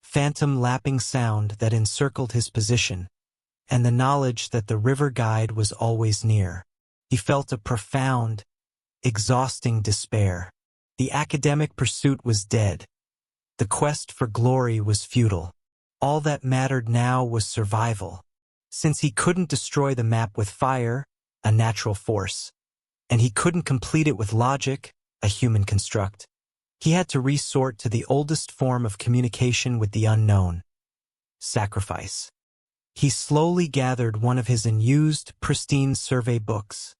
phantom lapping sound that encircled his position, and the knowledge that the river guide was always near. He felt a profound, exhausting despair. The academic pursuit was dead. The quest for glory was futile. All that mattered now was survival. Since he couldn't destroy the map with fire, a natural force, and he couldn't complete it with logic, a human construct, he had to resort to the oldest form of communication with the unknown: sacrifice. He slowly gathered one of his unused, pristine survey books,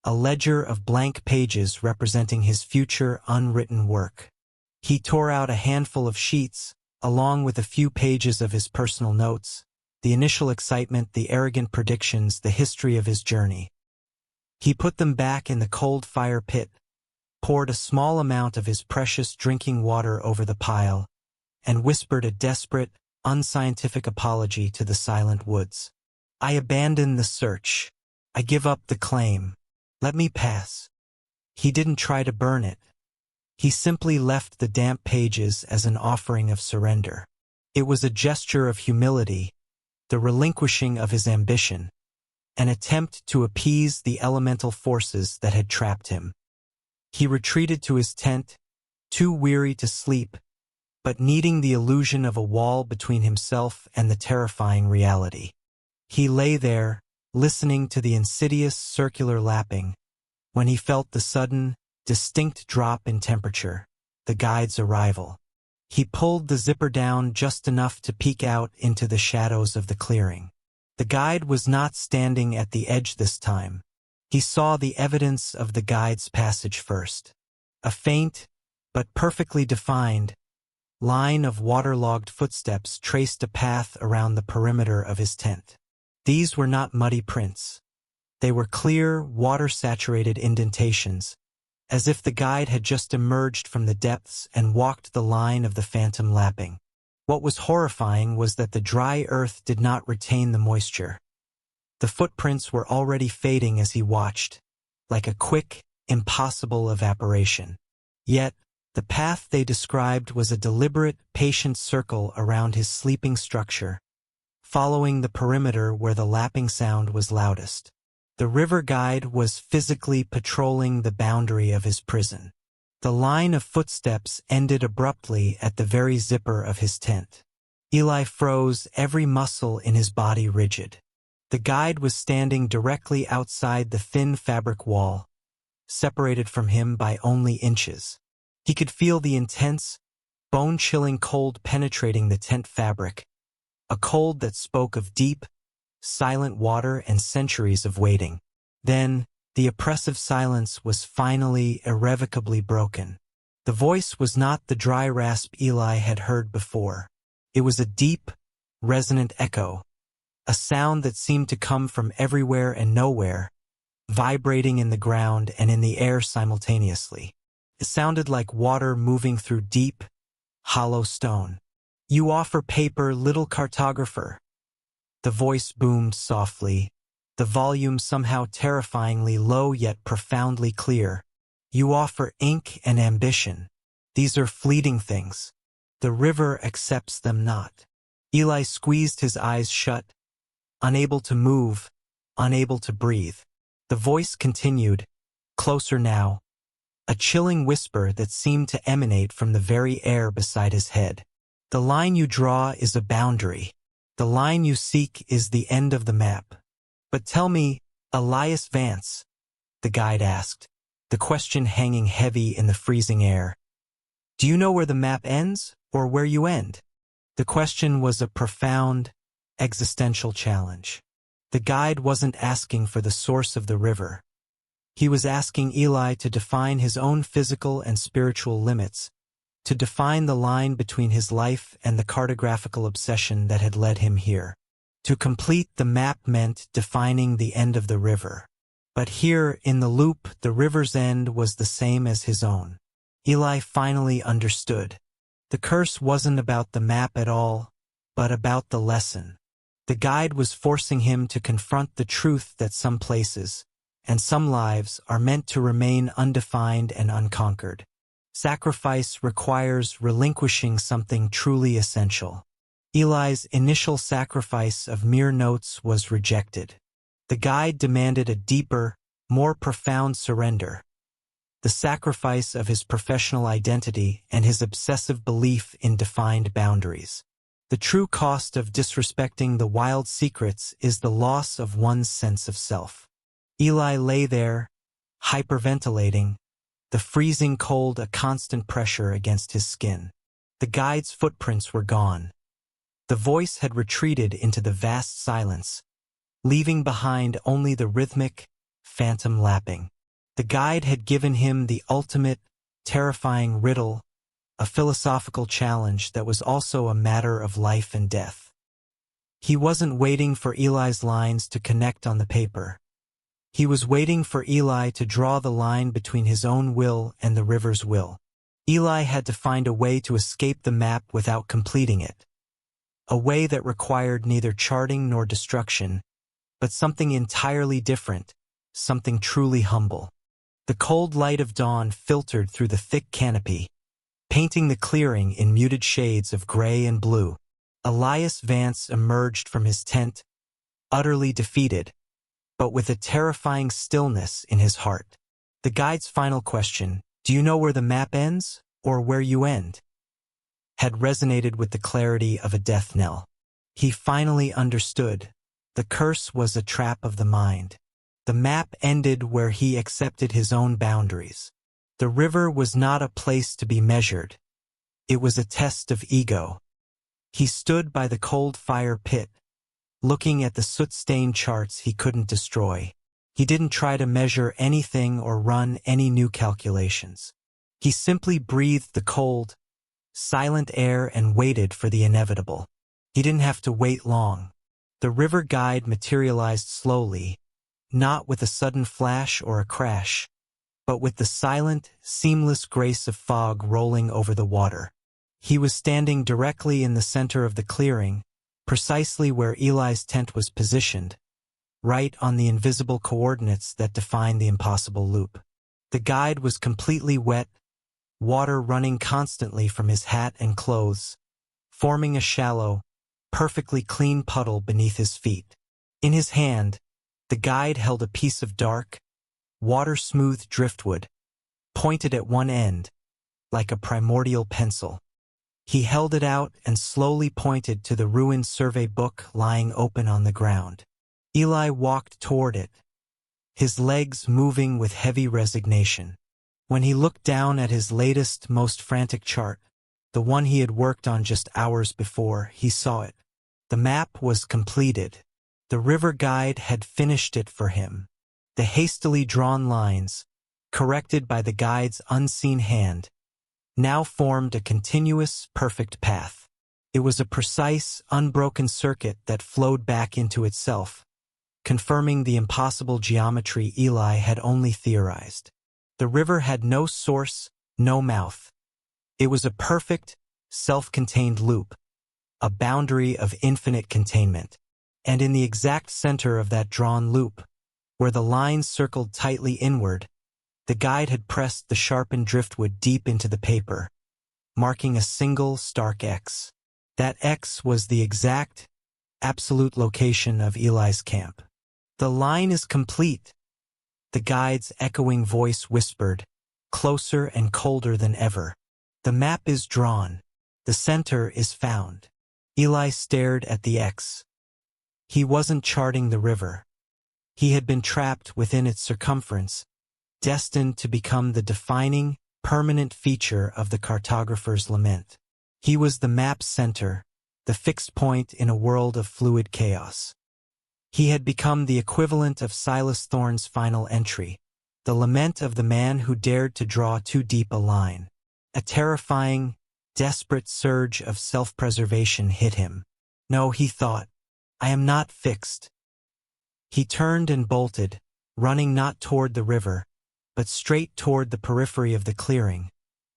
a ledger of blank pages representing his future unwritten work. He tore out a handful of sheets, along with a few pages of his personal notes, the initial excitement, the arrogant predictions, the history of his journey. He put them back in the cold fire pit, poured a small amount of his precious drinking water over the pile, and whispered a desperate, unscientific apology to the silent woods. "I abandon the search. I give up the claim. Let me pass." He didn't try to burn it. He simply left the damp pages as an offering of surrender. It was a gesture of humility, the relinquishing of his ambition, an attempt to appease the elemental forces that had trapped him. He retreated to his tent, too weary to sleep, but needing the illusion of a wall between himself and the terrifying reality. He lay there, listening to the insidious circular lapping, when he felt the sudden, distinct drop in temperature, the guide's arrival. He pulled the zipper down just enough to peek out into the shadows of the clearing. The guide was not standing at the edge this time. He saw the evidence of the guide's passage first. A faint, but perfectly defined, line of waterlogged footsteps traced a path around the perimeter of his tent. These were not muddy prints. They were clear, water-saturated indentations, as if the guide had just emerged from the depths and walked the line of the phantom lapping. What was horrifying was that the dry earth did not retain the moisture. The footprints were already fading as he watched, like a quick, impossible evaporation. Yet, The path they described was a deliberate, patient circle around his sleeping structure, following the perimeter where the lapping sound was loudest. The river guide was physically patrolling the boundary of his prison. The line of footsteps ended abruptly at the very zipper of his tent. Eli froze, every muscle in his body rigid. The guide was standing directly outside the thin fabric wall, separated from him by only inches. He could feel the intense, bone-chilling cold penetrating the tent fabric, a cold that spoke of deep, silent water and centuries of waiting. Then, the oppressive silence was finally irrevocably broken. The voice was not the dry rasp Eli had heard before. It was a deep, resonant echo, a sound that seemed to come from everywhere and nowhere, vibrating in the ground and in the air simultaneously. It sounded like water moving through deep, hollow stone. "You offer paper, little cartographer." The voice boomed softly, the volume somehow terrifyingly low yet profoundly clear. "You offer ink and ambition. These are fleeting things. The river accepts them not." Eli squeezed his eyes shut, unable to move, unable to breathe. The voice continued, closer now, a chilling whisper that seemed to emanate from the very air beside his head. "The line you draw is a boundary. The line you seek is the end of the map. But tell me, Elias Vance," the guide asked, the question hanging heavy in the freezing air, "do you know where the map ends or where you end?" The question was a profound, existential challenge. The guide wasn't asking for the source of the river. He was asking Eli to define his own physical and spiritual limits, to define the line between his life and the cartographical obsession that had led him here. To complete the map meant defining the end of the river. But here, in the loop, the river's end was the same as his own. Eli finally understood. The curse wasn't about the map at all, but about the lesson. The guide was forcing him to confront the truth that some places, and some lives, are meant to remain undefined and unconquered. Sacrifice requires relinquishing something truly essential. Eli's initial sacrifice of mere notes was rejected. The guide demanded a deeper, more profound surrender. The sacrifice of his professional identity and his obsessive belief in defined boundaries. The true cost of disrespecting the wild secrets is the loss of one's sense of self. Eli lay there, hyperventilating, the freezing cold a constant pressure against his skin. The guide's footprints were gone. The voice had retreated into the vast silence, leaving behind only the rhythmic, phantom lapping. The guide had given him the ultimate, terrifying riddle, a philosophical challenge that was also a matter of life and death. He wasn't waiting for Eli's lines to connect on the paper. He was waiting for Eli to draw the line between his own will and the river's will. Eli had to find a way to escape the map without completing it. A way that required neither charting nor destruction, but something entirely different, something truly humble. The cold light of dawn filtered through the thick canopy, painting the clearing in muted shades of gray and blue. Elias Vance emerged from his tent, utterly defeated, but with a terrifying stillness in his heart. The guide's final question, "Do you know where the map ends, or where you end?" had resonated with the clarity of a death knell. He finally understood. The curse was a trap of the mind. The map ended where he accepted his own boundaries. The river was not a place to be measured. It was a test of ego. He stood by the cold fire pit, looking at the soot-stained charts he couldn't destroy. He didn't try to measure anything or run any new calculations. He simply breathed the cold, silent air and waited for the inevitable. He didn't have to wait long. The river guide materialized slowly, not with a sudden flash or a crash, but with the silent, seamless grace of fog rolling over the water. He was standing directly in the center of the clearing, precisely where Eli's tent was positioned, right on the invisible coordinates that define the impossible loop. The guide was completely wet, water running constantly from his hat and clothes, forming a shallow, perfectly clean puddle beneath his feet. In his hand, the guide held a piece of dark, water-smooth driftwood, pointed at one end, like a primordial pencil. He held it out and slowly pointed to the ruined survey book lying open on the ground. Eli walked toward it, his legs moving with heavy resignation. When he looked down at his latest, most frantic chart, the one he had worked on just hours before, he saw it. The map was completed. The river guide had finished it for him. The hastily drawn lines, corrected by the guide's unseen hand, now formed a continuous, perfect path. It was a precise, unbroken circuit that flowed back into itself, confirming the impossible geometry Eli had only theorized. The river had no source, no mouth. It was a perfect, self-contained loop, a boundary of infinite containment. And in the exact center of that drawn loop, where the lines circled tightly inward, the guide had pressed the sharpened driftwood deep into the paper, marking a single stark X. That X was the exact, absolute location of Eli's camp. "The line is complete," the guide's echoing voice whispered, closer and colder than ever. "The map is drawn. The center is found." Eli stared at the X. He wasn't charting the river. He had been trapped within its circumference, destined to become the defining, permanent feature of the cartographer's lament. He was the map's center, the fixed point in a world of fluid chaos. He had become the equivalent of Silas Thorne's final entry, the lament of the man who dared to draw too deep a line. A terrifying, desperate surge of self-preservation hit him. No, he thought, I am not fixed. He turned and bolted, running not toward the river, but straight toward the periphery of the clearing,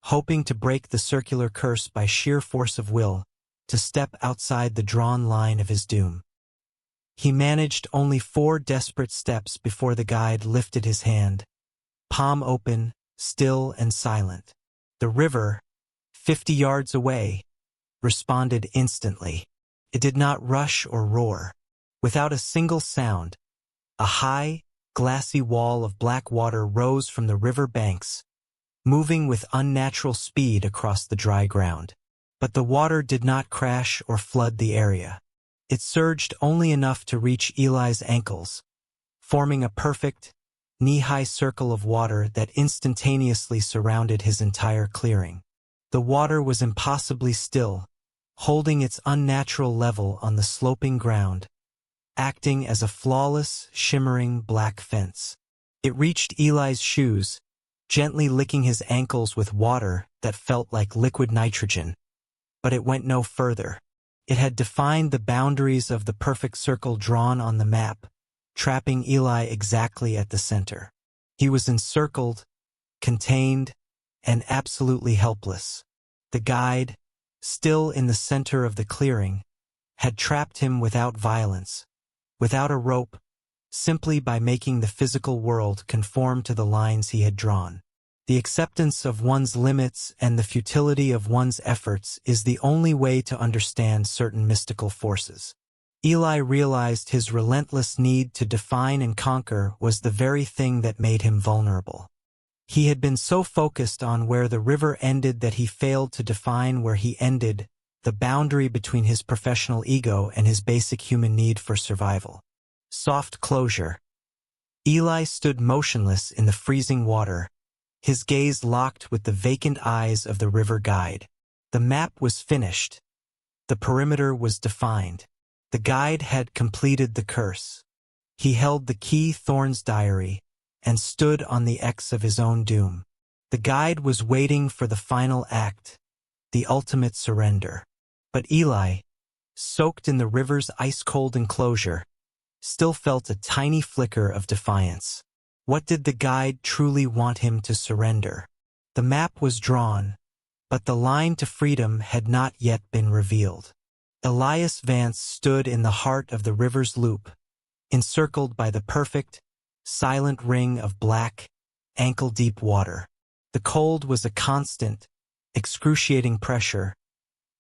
hoping to break the circular curse by sheer force of will, to step outside the drawn line of his doom. He managed only 4 desperate steps before the guide lifted his hand, palm open, still and silent. The river, 50 yards away, responded instantly. It did not rush or roar. Without a single sound, a high, glassy wall of black water rose from the river banks, moving with unnatural speed across the dry ground. But the water did not crash or flood the area. It surged only enough to reach Eli's ankles, forming a perfect, knee-high circle of water that instantaneously surrounded his entire clearing. The water was impossibly still, holding its unnatural level on the sloping ground, acting as a flawless, shimmering black fence. It reached Eli's shoes, gently licking his ankles with water that felt like liquid nitrogen. But it went no further. It had defined the boundaries of the perfect circle drawn on the map, trapping Eli exactly at the center. He was encircled, contained, and absolutely helpless. The guide, still in the center of the clearing, had trapped him without violence, without a rope, simply by making the physical world conform to the lines he had drawn. The acceptance of one's limits and the futility of one's efforts is the only way to understand certain mystical forces. Eli realized his relentless need to define and conquer was the very thing that made him vulnerable. He had been so focused on where the river ended that he failed to define where he ended, the boundary between his professional ego and his basic human need for survival. Soft closure. Eli stood motionless in the freezing water, his gaze locked with the vacant eyes of the river guide. The map was finished. The perimeter was defined. The guide had completed the curse. He held the key Thorne's diary and stood on the X of his own doom. The guide was waiting for the final act, the ultimate surrender. But Eli, soaked in the river's ice-cold enclosure, still felt a tiny flicker of defiance. What did the guide truly want him to surrender? The map was drawn, but the line to freedom had not yet been revealed. Elias Vance stood in the heart of the river's loop, encircled by the perfect, silent ring of black, ankle-deep water. The cold was a constant, excruciating pressure,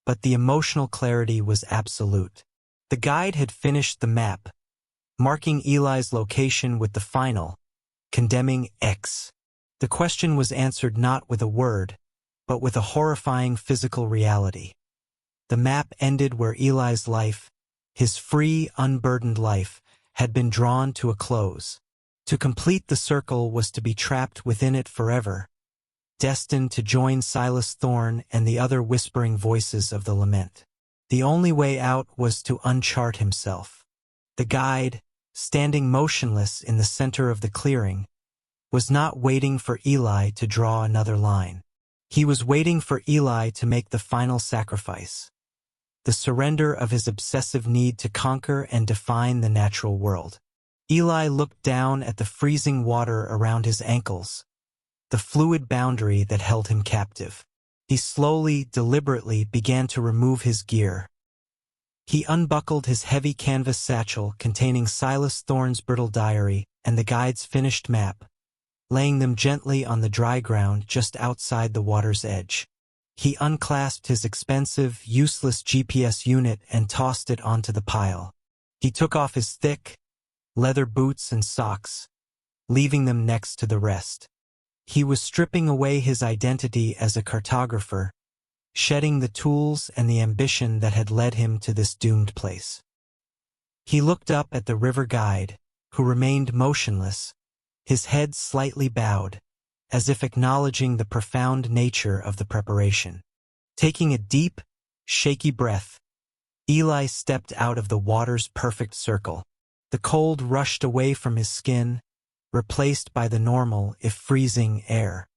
but the emotional clarity was absolute. The guide had finished the map, marking Eli's location with the final, condemning X. The question was answered not with a word, but with a horrifying physical reality. The map ended where Eli's life, his free, unburdened life, had been drawn to a close. To complete the circle was to be trapped within it forever, destined to join Silas Thorne and the other whispering voices of the lament. The only way out was to unchart himself. The guide, standing motionless in the center of the clearing, was not waiting for Eli to draw another line. He was waiting for Eli to make the final sacrifice, the surrender of his obsessive need to conquer and define the natural world. Eli looked down at the freezing water around his ankles, the fluid boundary that held him captive. He slowly, deliberately began to remove his gear. He unbuckled his heavy canvas satchel containing Silas Thorne's brittle diary and the guide's finished map, laying them gently on the dry ground just outside the water's edge. He unclasped his expensive, useless GPS unit and tossed it onto the pile. He took off his thick, leather boots and socks, leaving them next to the rest. He was stripping away his identity as a cartographer, shedding the tools and the ambition that had led him to this doomed place. He looked up at the river guide, who remained motionless, his head slightly bowed, as if acknowledging the profound nature of the preparation. Taking a deep, shaky breath, Eli stepped out of the water's perfect circle. The cold rushed away from his skin, replaced by the normal, if freezing, air.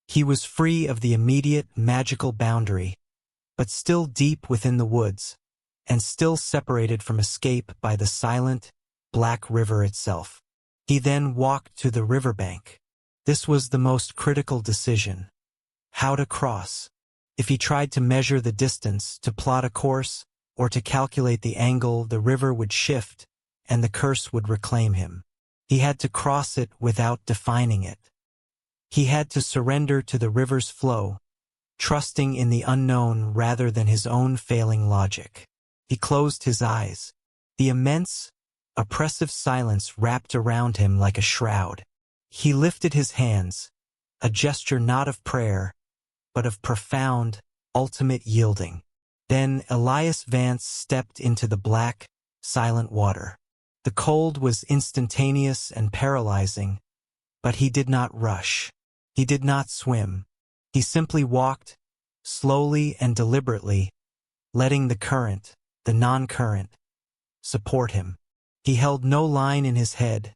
He was free of the immediate, magical boundary, but still deep within the woods, and still separated from escape by the silent, black river itself. He then walked to the riverbank. This was the most critical decision. How to cross. If he tried to measure the distance, to plot a course, or to calculate the angle, the river would shift, and the curse would reclaim him. He had to cross it without defining it. He had to surrender to the river's flow, trusting in the unknown rather than his own failing logic. He closed his eyes. The immense, oppressive silence wrapped around him like a shroud. He lifted his hands, a gesture not of prayer, but of profound, ultimate yielding. Then Elias Vance stepped into the black, silent water. The cold was instantaneous and paralyzing, but he did not rush. He did not swim. He simply walked, slowly and deliberately, letting the current, the non-current, support him. He held no line in his head,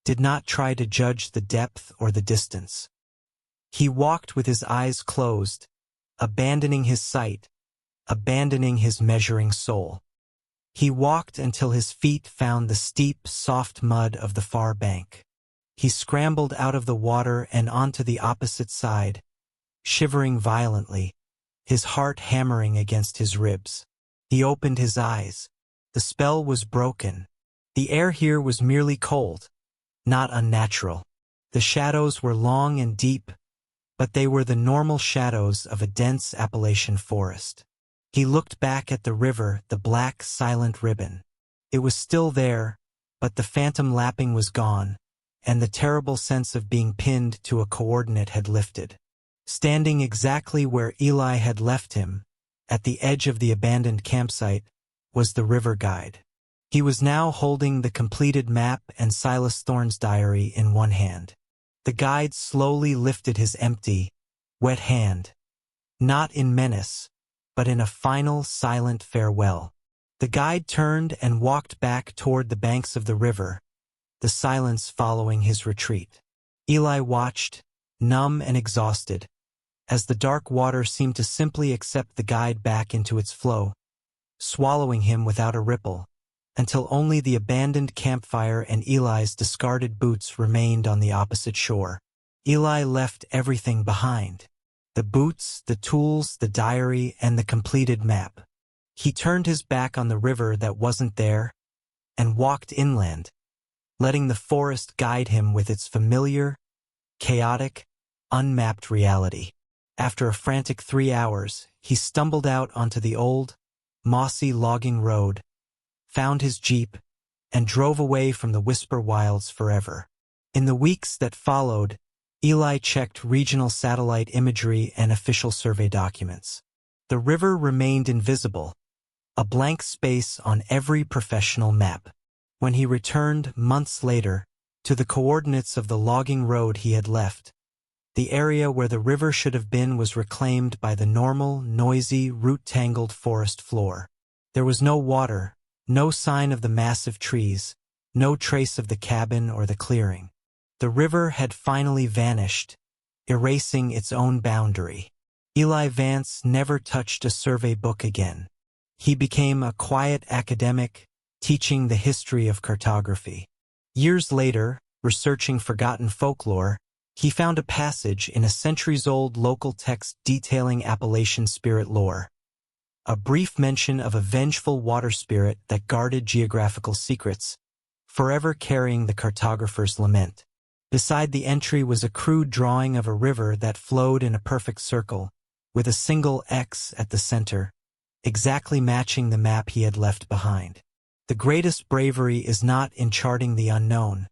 did not try to judge the depth or the distance. He walked with his eyes closed, abandoning his sight, abandoning his measuring soul. He walked until his feet found the steep, soft mud of the far bank. He scrambled out of the water and onto the opposite side, shivering violently, his heart hammering against his ribs. He opened his eyes. The spell was broken. The air here was merely cold, not unnatural. The shadows were long and deep, but they were the normal shadows of a dense Appalachian forest. He looked back at the river, the black, silent ribbon. It was still there, but the phantom lapping was gone, and the terrible sense of being pinned to a coordinate had lifted. Standing exactly where Eli had left him, at the edge of the abandoned campsite, was the river guide. He was now holding the completed map and Silas Thorne's diary in one hand. The guide slowly lifted his empty, wet hand, not in menace, but in a final, silent farewell. The guide turned and walked back toward the banks of the river, the silence following his retreat. Eli watched, numb and exhausted, as the dark water seemed to simply accept the guide back into its flow, swallowing him without a ripple, until only the abandoned campfire and Eli's discarded boots remained on the opposite shore. Eli left everything behind. The boots, the tools, the diary, and the completed map. He turned his back on the river that wasn't there, and walked inland, letting the forest guide him with its familiar, chaotic, unmapped reality. After a frantic 3 hours, he stumbled out onto the old, mossy logging road, found his Jeep, and drove away from the Whisper Wilds forever. In the weeks that followed, Eli checked regional satellite imagery and official survey documents. The river remained invisible, a blank space on every professional map. When he returned months later to the coordinates of the logging road he had left, the area where the river should have been was reclaimed by the normal, noisy, root-tangled forest floor. There was no water, no sign of the massive trees, no trace of the cabin or the clearing. The river had finally vanished, erasing its own boundary. Eli Vance never touched a survey book again. He became a quiet academic, teaching the history of cartography. Years later, researching forgotten folklore, he found a passage in a centuries-old local text detailing Appalachian spirit lore. A brief mention of a vengeful water spirit that guarded geographical secrets, forever carrying the cartographer's lament. Beside the entry was a crude drawing of a river that flowed in a perfect circle, with a single X at the center, exactly matching the map he had left behind. The greatest bravery is not in charting the unknown,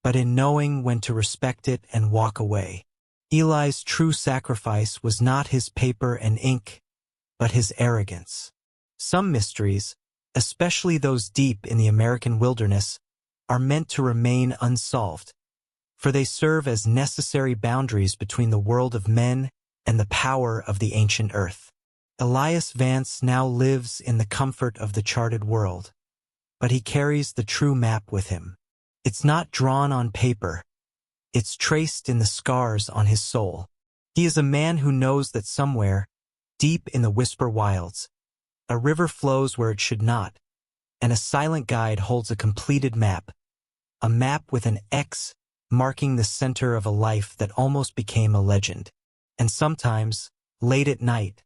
but in knowing when to respect it and walk away. Eli's true sacrifice was not his paper and ink, but his arrogance. Some mysteries, especially those deep in the American wilderness, are meant to remain unsolved, for they serve as necessary boundaries between the world of men and the power of the ancient earth. Elias Vance now lives in the comfort of the charted world, but he carries the true map with him. It's not drawn on paper. It's traced in the scars on his soul. He is a man who knows that somewhere, deep in the Whisper Wilds, a river flows where it should not, and a silent guide holds a completed map, a map with an X marking the center of a life that almost became a legend. And sometimes, late at night,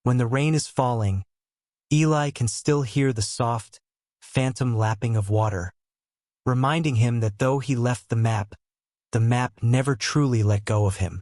when the rain is falling, Eli can still hear the soft, phantom lapping of water, reminding him that though he left the map never truly let go of him.